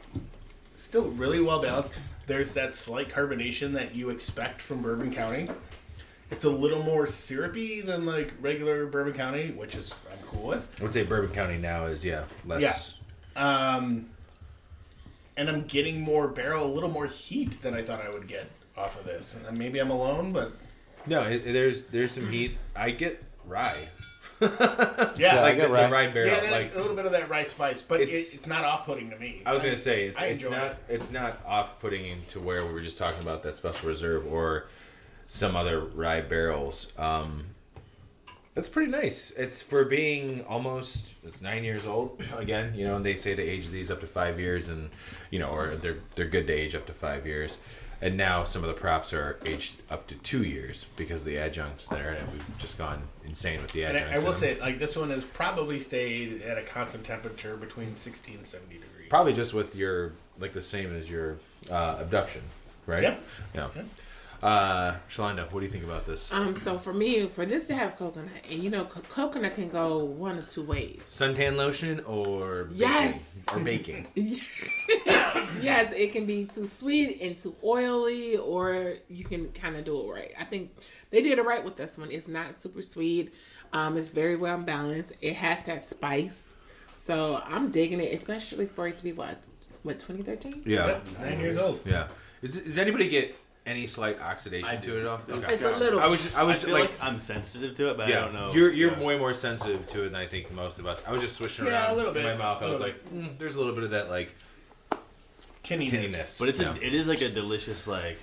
still really well balanced. There's that slight carbonation that you expect from Bourbon County. It's a little more syrupy than like regular Bourbon County, which is I'm cool with. I would say Bourbon County now is, less. Yeah. And I'm getting more barrel, a little more heat than I thought I would get off of this. And maybe I'm alone, but No, there's some heat. I get rye. yeah, Like get the rye. rye barrel. yeah, Like, a little bit of that rye spice, but It's- it's not off-putting to me. I was gonna say I it's enjoy not it. it's not off-putting to where we were just talking about that special reserve or some other rye barrels. That's pretty nice. It's for being it's 9 years old again, and they say to age these up to 5 years, and or they're good to age up to 5 years. And now some of the props are aged up to 2 years because of the adjuncts that are in it. We've just gone insane with the And adjuncts. I will say, like, this one has probably stayed at a constant temperature between 60 and 70 degrees. Probably just with your, like, the same as your abduction, right? Yep. Yeah. Yep. Shalonda, what do you think about this? So for me, for this to have coconut, and coconut can go one of two ways. Suntan lotion or baking? Yes. Or baking? Yes, it can be too sweet and too oily, or you can kind of do it right. I think they did it right with this one. It's not super sweet. It's very well balanced. It has that spice. So I'm digging it, especially for it to be, what 2013? Yeah. Yep, 9 years old. Yeah. Does anybody get any slight oxidation to it at all? Okay. It's a little. I feel like I'm sensitive to it, but I don't know. You're way more sensitive to it than I think most of us. I was just swishing around a little in my bit. mouth. I was like, there's a little bit of that like tinniness. But it is like a delicious like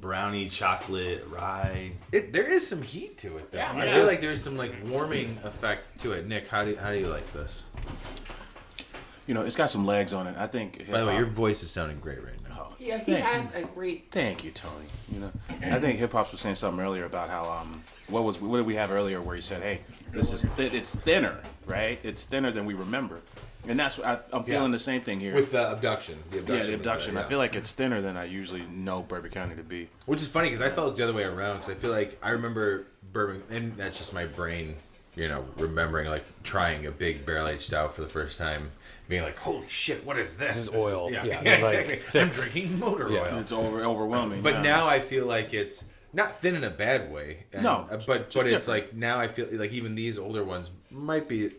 brownie chocolate rye. There is some heat to it though. Yeah, I feel like there's some like warming effect to it. Nick, how do you like this? It's got some legs on it. I think. By the way, your voice is sounding great right now. Yeah, he has a great. Thank you, Tony. I think Hip Hop's was saying something earlier about how what did we have earlier where he said, "Hey, it's thinner, right? It's thinner than we remember," and that's I'm feeling the same thing here With the abduction. the abduction. I feel like it's thinner than I usually know Bourbon County to be. Which is funny because I felt it's the other way around. Because I feel like I remember bourbon, and that's just my brain, remembering like trying a big barrel aged stout for the first time. Being like, holy shit, what is this? This is oil. Yeah, Yeah, exactly. like thick. I'm drinking motor oil. It's overwhelming. But now I feel like it's not thin in a bad way. And, No, but it's different. like now I feel like even these older ones might be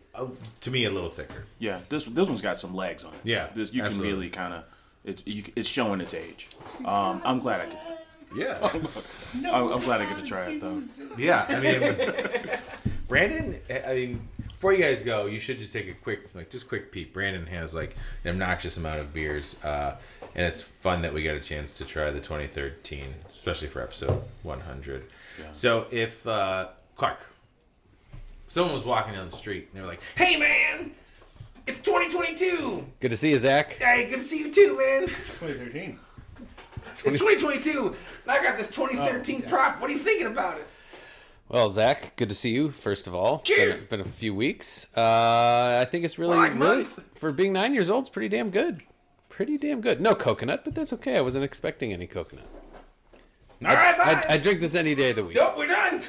to me a little thicker. Yeah, this one's got some legs on it. Yeah, you absolutely. can really kind of it's showing its age. I'm glad I could. Yeah, I'm glad I get to try it though. yeah. I mean, Brandon. I mean, before you guys go, you should just take a quick peek. Brandon has like an obnoxious amount of beers, and it's fun that we got a chance to try the 2013, especially for episode 100. Yeah. So if Clark, someone was walking down the street and they were like, "Hey man, it's 2022. Good to see you, Zach. Hey, good to see you too, man. 2013. It's 2022. And I got this 2013 prop. What are you thinking about it?" Well, Zach, good to see you, first of all. Cheers. It's been a few weeks. I think it's really, months. for being 9 years old, it's pretty damn good. Pretty damn good. No coconut, but that's okay. I wasn't expecting any coconut. All right, bye. I drink this any day of the week. Nope, we're done.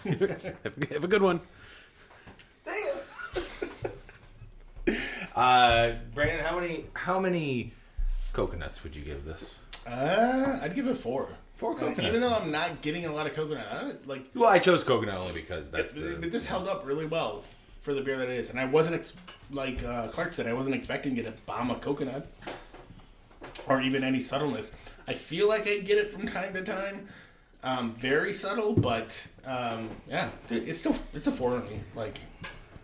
Have a good one. See ya. Brandon, how many coconuts would you give this? I'd give it 4. 4 coconuts. Even though I'm not getting a lot of coconut, I don't like. Well, I chose coconut only because that's But this held up really well for the beer that it is, and I wasn't like Clark said, I wasn't expecting to get a bomb of coconut or even any subtleness. I feel like I get it from time to time, very subtle, but yeah, it's a 4 on me. Like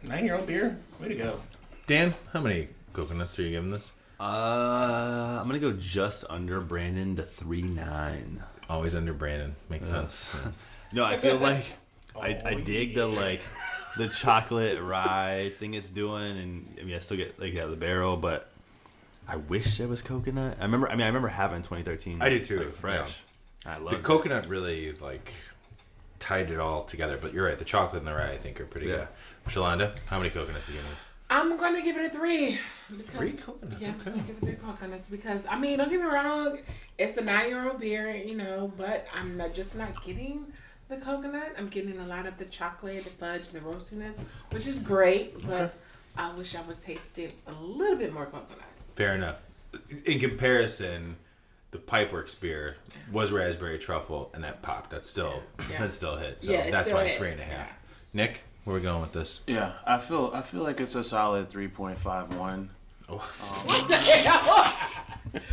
9-year-old beer, way to go. Dan, how many coconuts are you giving this? I'm gonna go just under Brandon to 3.9. Always under Brandon. Makes sense. Yeah. No, I feel like I dig the chocolate rye thing it's doing, and I mean I still get the barrel, but I wish there was coconut. I remember having 2013. I do too. Like, fresh. Yeah. I love The coconut really tied it all together. But you're right. The chocolate and the rye I think are pretty good. Shalonda, how many coconuts are you giving this? I'm gonna give it a 3. 3 coconuts. Yeah, I'm just gonna give it 3 coconuts because I mean, don't get me wrong, it's a 9-year-old beer, but I'm just not getting the coconut. I'm getting a lot of the chocolate, the fudge, the roastiness, which is great. But I wish I was tasting a little bit more coconut. Fair enough. In comparison, the Pipeworks beer was raspberry truffle, and that popped. That still hit. So that's why 3.5. Yeah. Nick, where are we going with this? Yeah, I feel like it's a solid 3.51. What the hell?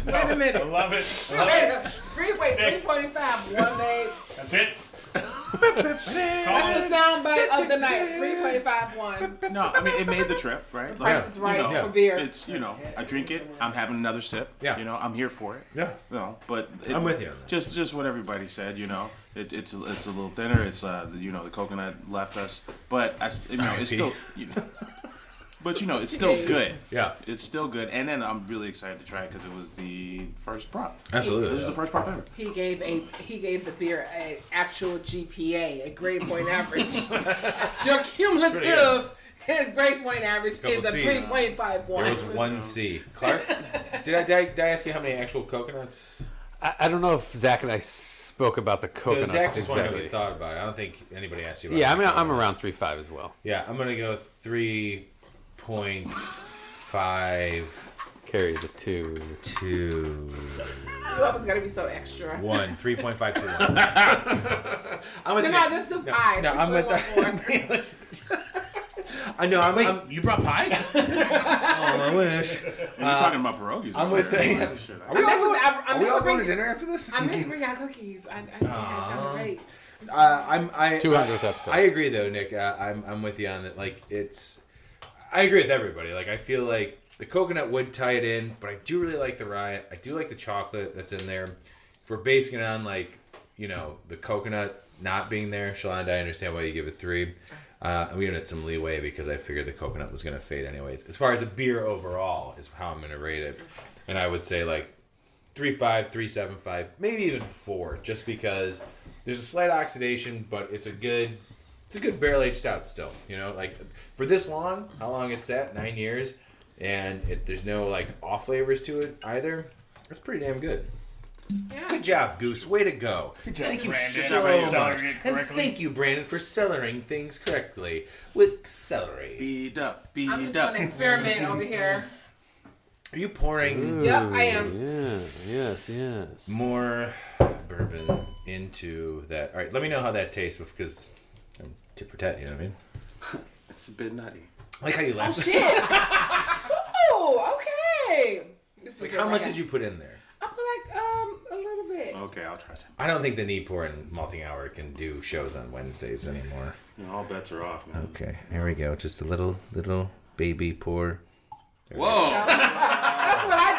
Wait a minute. I love it. 3.5 one day. That's it. That's the soundbite of the night, 3.51. No, I mean it made the trip, right? Price is right you know, for beer. It's I drink it. I'm having another sip. Yeah. I'm here for it. Yeah. But I'm with you on that. Just what everybody said. It's a little thinner. It's the coconut left us, but it's still. But it's still good. Yeah. It's still good, and then I'm really excited to try it because it was the first prop. Absolutely. This was the first prop ever. He gave the beer an actual GPA, a grade point average. Your cumulative grade point average is a 3.51. There was 1 C. Clark, did I ask you how many actual coconuts? I don't know if Zach and I spoke about the coconuts. Zach just wanted to know what exactly. you thought about it. I don't think anybody asked you about it. Yeah, I'm around 3.5 as well. Yeah, I'm going to go 3.5. Carry the 2. 2. You always gotta be so extra. 1. 3.52. I'm with Just do pie. No, I'm with I know. Wait, you brought pie? I wish. And you're talking about pierogies. I'm with. Are we all going to dinner after this? I miss bringing out cookies. I think that's kind of great. 200th episode. I agree though, Nick. I'm with you on that. Like I agree with everybody. Like I feel like the coconut would tie it in, but I do really like the rye. I do like the chocolate that's in there. If we're basing it on the coconut not being there, Shalanda, I understand why you give it 3. I'm giving it some leeway because I figured the coconut was going to fade anyways. As far as a beer overall is how I'm going to rate it, and I would say 3.5, 3.75, maybe even 4, just because there's a slight oxidation, but it's a good barrel aged stout still. For this long, how long it's at, 9 years. And there's no off flavors to it either. It's pretty damn good. Yeah. Good job, Goose. Way to go. Good job, Thank you Brandon, so for much. cellaring it And correctly. thank you, Brandon, for cellaring things correctly with celery. Beat up. I'm just gonna experiment over here. Are you pouring Yep, I am. Yeah. Yes. more bourbon into that? All right, let me know how that tastes because I'm tit for tat, you know what I mean? It's a bit nutty. I like how you Oh laugh. shit! Oh, okay. How much did you put in there? I put a little bit. Okay, I'll try some. I don't think the Nik White and Malting Hour can do shows on Wednesdays anymore. All bets are off, man. Okay, here we go. Just a little baby pour. Whoa! That's what I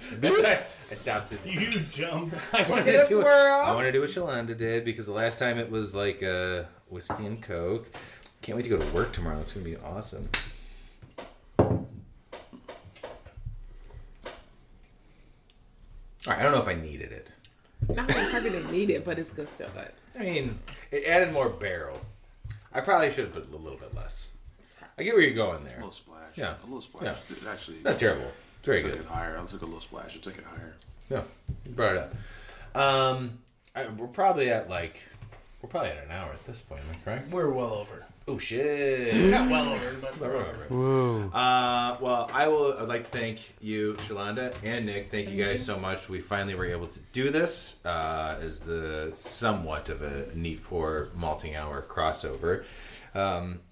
did. That's right. I stopped it. You jump. I wanted Did a to swirl. do what Shalanda did because the last time it was whiskey and Coke. Can't wait to go to work tomorrow. It's gonna be awesome. All right, I don't know if I needed it. No, I probably didn't need it, but it's good still. But I mean, it added more barrel. I probably should have put a little bit less. I get where you're going there. A little splash. Yeah. A little splash. Yeah. It actually, Not terrible. It's very took good. it higher. I took a little splash. It took it higher. Yeah, you brought it up. We're probably at an hour at this point, am I correct? We're well over. Oh shit! Not well over, but we're over. Whoa. Well, I'd like to thank you, Shalanda and Nick. Thank you guys so much. We finally were able to do this as the somewhat of a Neat Pour Malting Hour crossover.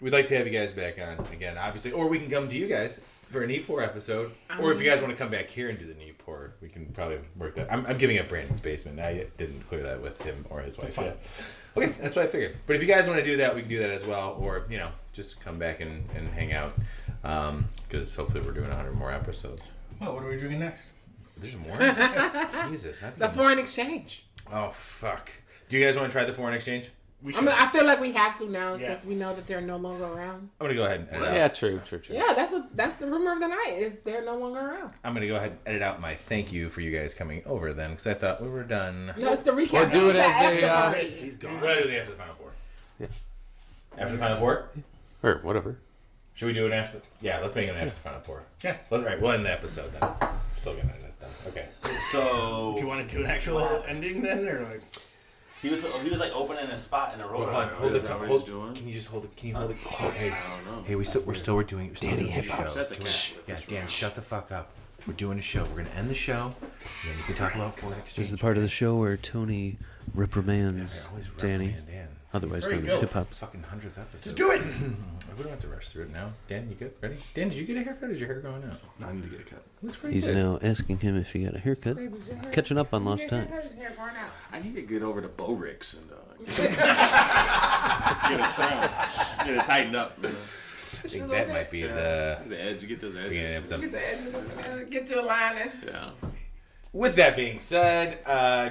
We'd like to have you guys back on again, obviously, or we can come to you guys for a Neat Pour episode, or if you guys want to come back here and do the Neat Pour, we can probably work that. I'm giving up Brandon's basement. I didn't clear that with him or his wife yet. Okay, that's what I figured. But if you guys want to do that, we can do that as well, or just come back and hang out, because hopefully we're doing 100 more episodes. Well, what are we doing next? There's more. Jesus, the foreign exchange. Oh fuck! Do you guys want to try the foreign exchange? We I feel like we have to now Yeah. since we know that they're no longer around. I'm gonna go ahead and edit out. Yeah, true. Yeah, that's the rumor of the night is they're no longer around. I'm gonna go ahead and edit out my thank you for you guys coming over then, because I thought we were done. No, it's the recap. Or do it This is as the a, after party. He's gone. We're gonna do it after the final four. Yeah. After the final four? Or whatever. Should we do it after? Yeah, let's make it after the final four. Yeah. Right, we'll end the episode then. Still gonna edit that. Okay. So Do you want to do an actual ending then, or like? he was opening a spot in a row. Hold on, hold Is it. that what Hold. he's doing? Can you just hold it? Can you hold it? Hey, I don't know. hey, we're still doing it. We're still Danny, doing a hip-hop. show. Set the cap. Yeah, Dan, shut the fuck up. We're doing a show. We're gonna end the show, and then you can talk about foreign exchange. This is the part of the show where Tony reprimands I always Danny, reprimand Dan. otherwise Very known as good. hip hop. Fucking 100th episode. Just do it. We don't have to rush through it now. Dan, you good? Ready? Dan, did you get a haircut or is your hair going out? No, I need to get a cut. Looks pretty He's good. now asking him if he got a haircut, catching up on lost time. I need to get over to Bo Ricks and Get it tightened up. Man. I think that might be the edge. Get those beginning edges. of episode. Get your lining. Yeah. With that being said,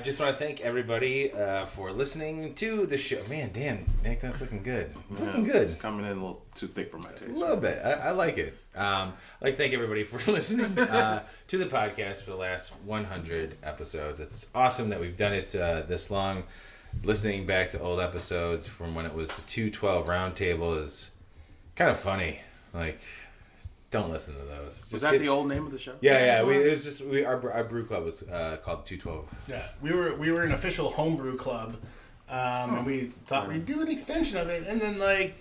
just want to thank everybody for listening to the show. Man, damn, Nick, that's looking good. It's looking good. It's coming in a little too thick for my taste. A little bit. I like it. I'd like to thank everybody for listening to the podcast for the last 100 episodes. It's awesome that we've done it this long. Listening back to old episodes from when it was the 212 Roundtable is kind of funny. Like, don't listen to those. Was that the old name of the show? Yeah. It was just our brew club was called 212. Yeah, we were an official homebrew club, and we thought we'd do an extension of it, and then like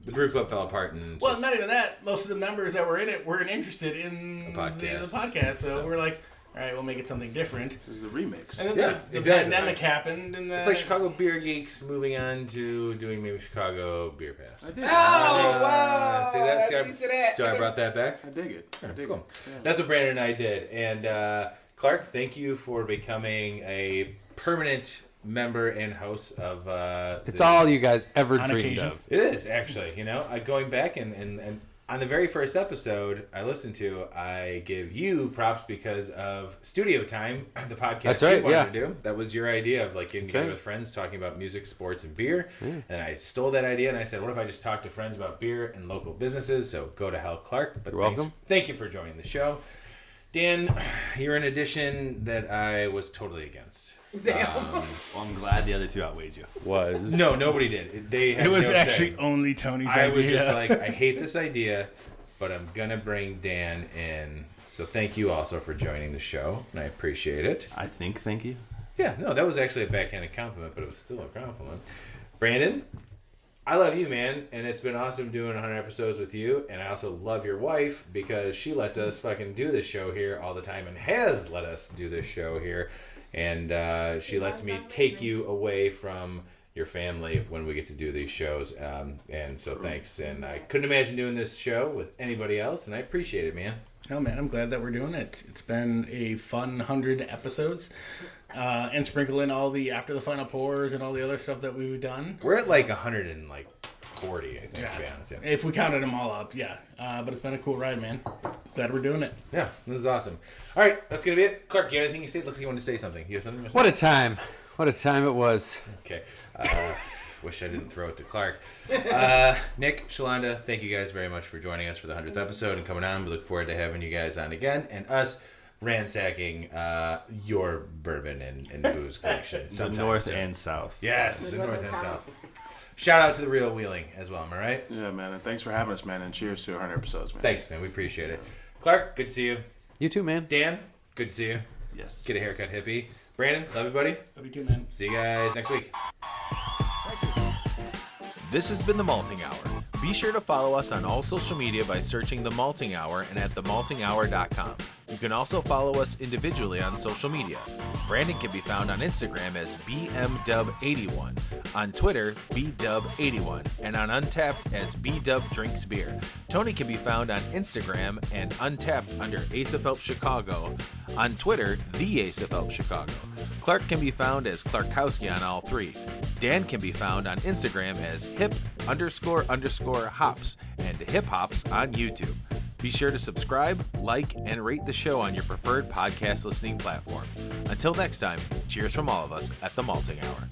The brew club fell apart and not even that. Most of the members that were in it weren't interested in the podcast, so we're like, all right, we'll make it something different. This is the remix. And then the pandemic happened, and it's like Chicago Beer Geeks moving on to doing maybe Chicago Beer Pass. I dig it. Oh, wow. See that? That. So I brought that back. I dig it. Cool. That's what Brandon and I did. And Clark, thank you for becoming a permanent member and host of. It's all you guys ever dreamed occasion. of. It is actually. Going back and on the very first episode I listened to, I give you props because of Studio Time, the podcast That's right, you wanted yeah. to do. That was your idea of like getting together with friends, talking about music, sports, and beer. And I stole that idea and I said, what if I just talk to friends about beer and local businesses? So go to hell, Clark. But You're welcome. Thank you for joining the show. Dan, you're an addition that I was totally against. Damn. Well, I'm glad the other two outweighed you. No, nobody did. They had it was no actually say. only Tony's I idea. was just like, I hate this idea, but I'm gonna bring Dan in. So thank you also for joining the show, and I appreciate it. Thank you. Yeah, no, that was actually a backhanded compliment, but it was still a compliment. Brandon, I love you, man, and it's been awesome doing 100 episodes with you, and I also love your wife because she lets us fucking do this show here all the time and has let us do this show here, and she lets me take you away from your family when we get to do these shows, and so thanks. And I couldn't imagine doing this show with anybody else, and I appreciate it, man. Oh man, I'm glad that we're doing it. It's been a fun 100 episodes, and sprinkle in all the after the final pours and all the other stuff that we've done. We're at like 140, I think, to be honest. Yeah. If we counted them all up, yeah. But it's been a cool ride, man. Glad we're doing it. Yeah, this is awesome. All right, that's gonna be it. Clark, you have anything you say? It looks like you want to say something. You have something? What a time. What a time it was. Okay. Wish I didn't throw it to Clark. Nick, Shalonda, thank you guys very much for joining us for the 100th episode and coming on. We look forward to having you guys on again and us ransacking your bourbon and booze collection. The north and south. Yes, the north and south. Shout out to the Real Wheeling as well, am I right? Yeah, man. And thanks for having us, man. And cheers to 100 episodes, man. Thanks, man. We appreciate it. Clark, good to see you. You too, man. Dan, good to see you. Yes. Get a haircut, hippie. Brandon, love you, buddy. Love you too, man. See you guys next week. This has been The Malting Hour. Be sure to follow us on all social media by searching The Malting Hour and at themaltinghour.com. You can also follow us individually on social media. Brandon can be found on Instagram as BMDub81, on Twitter, BDub81, and on Untapped as BDubDrinksBeer. Tony can be found on Instagram and Untapped under Ace of Help Chicago, on Twitter, The Ace of Help Chicago. Clark can be found as Clarkowski on all three. Dan can be found on Instagram as hip__hops and hip hops on YouTube. Be sure to subscribe, like, and rate the show on your preferred podcast listening platform. Until next time, cheers from all of us at the Malting Hour.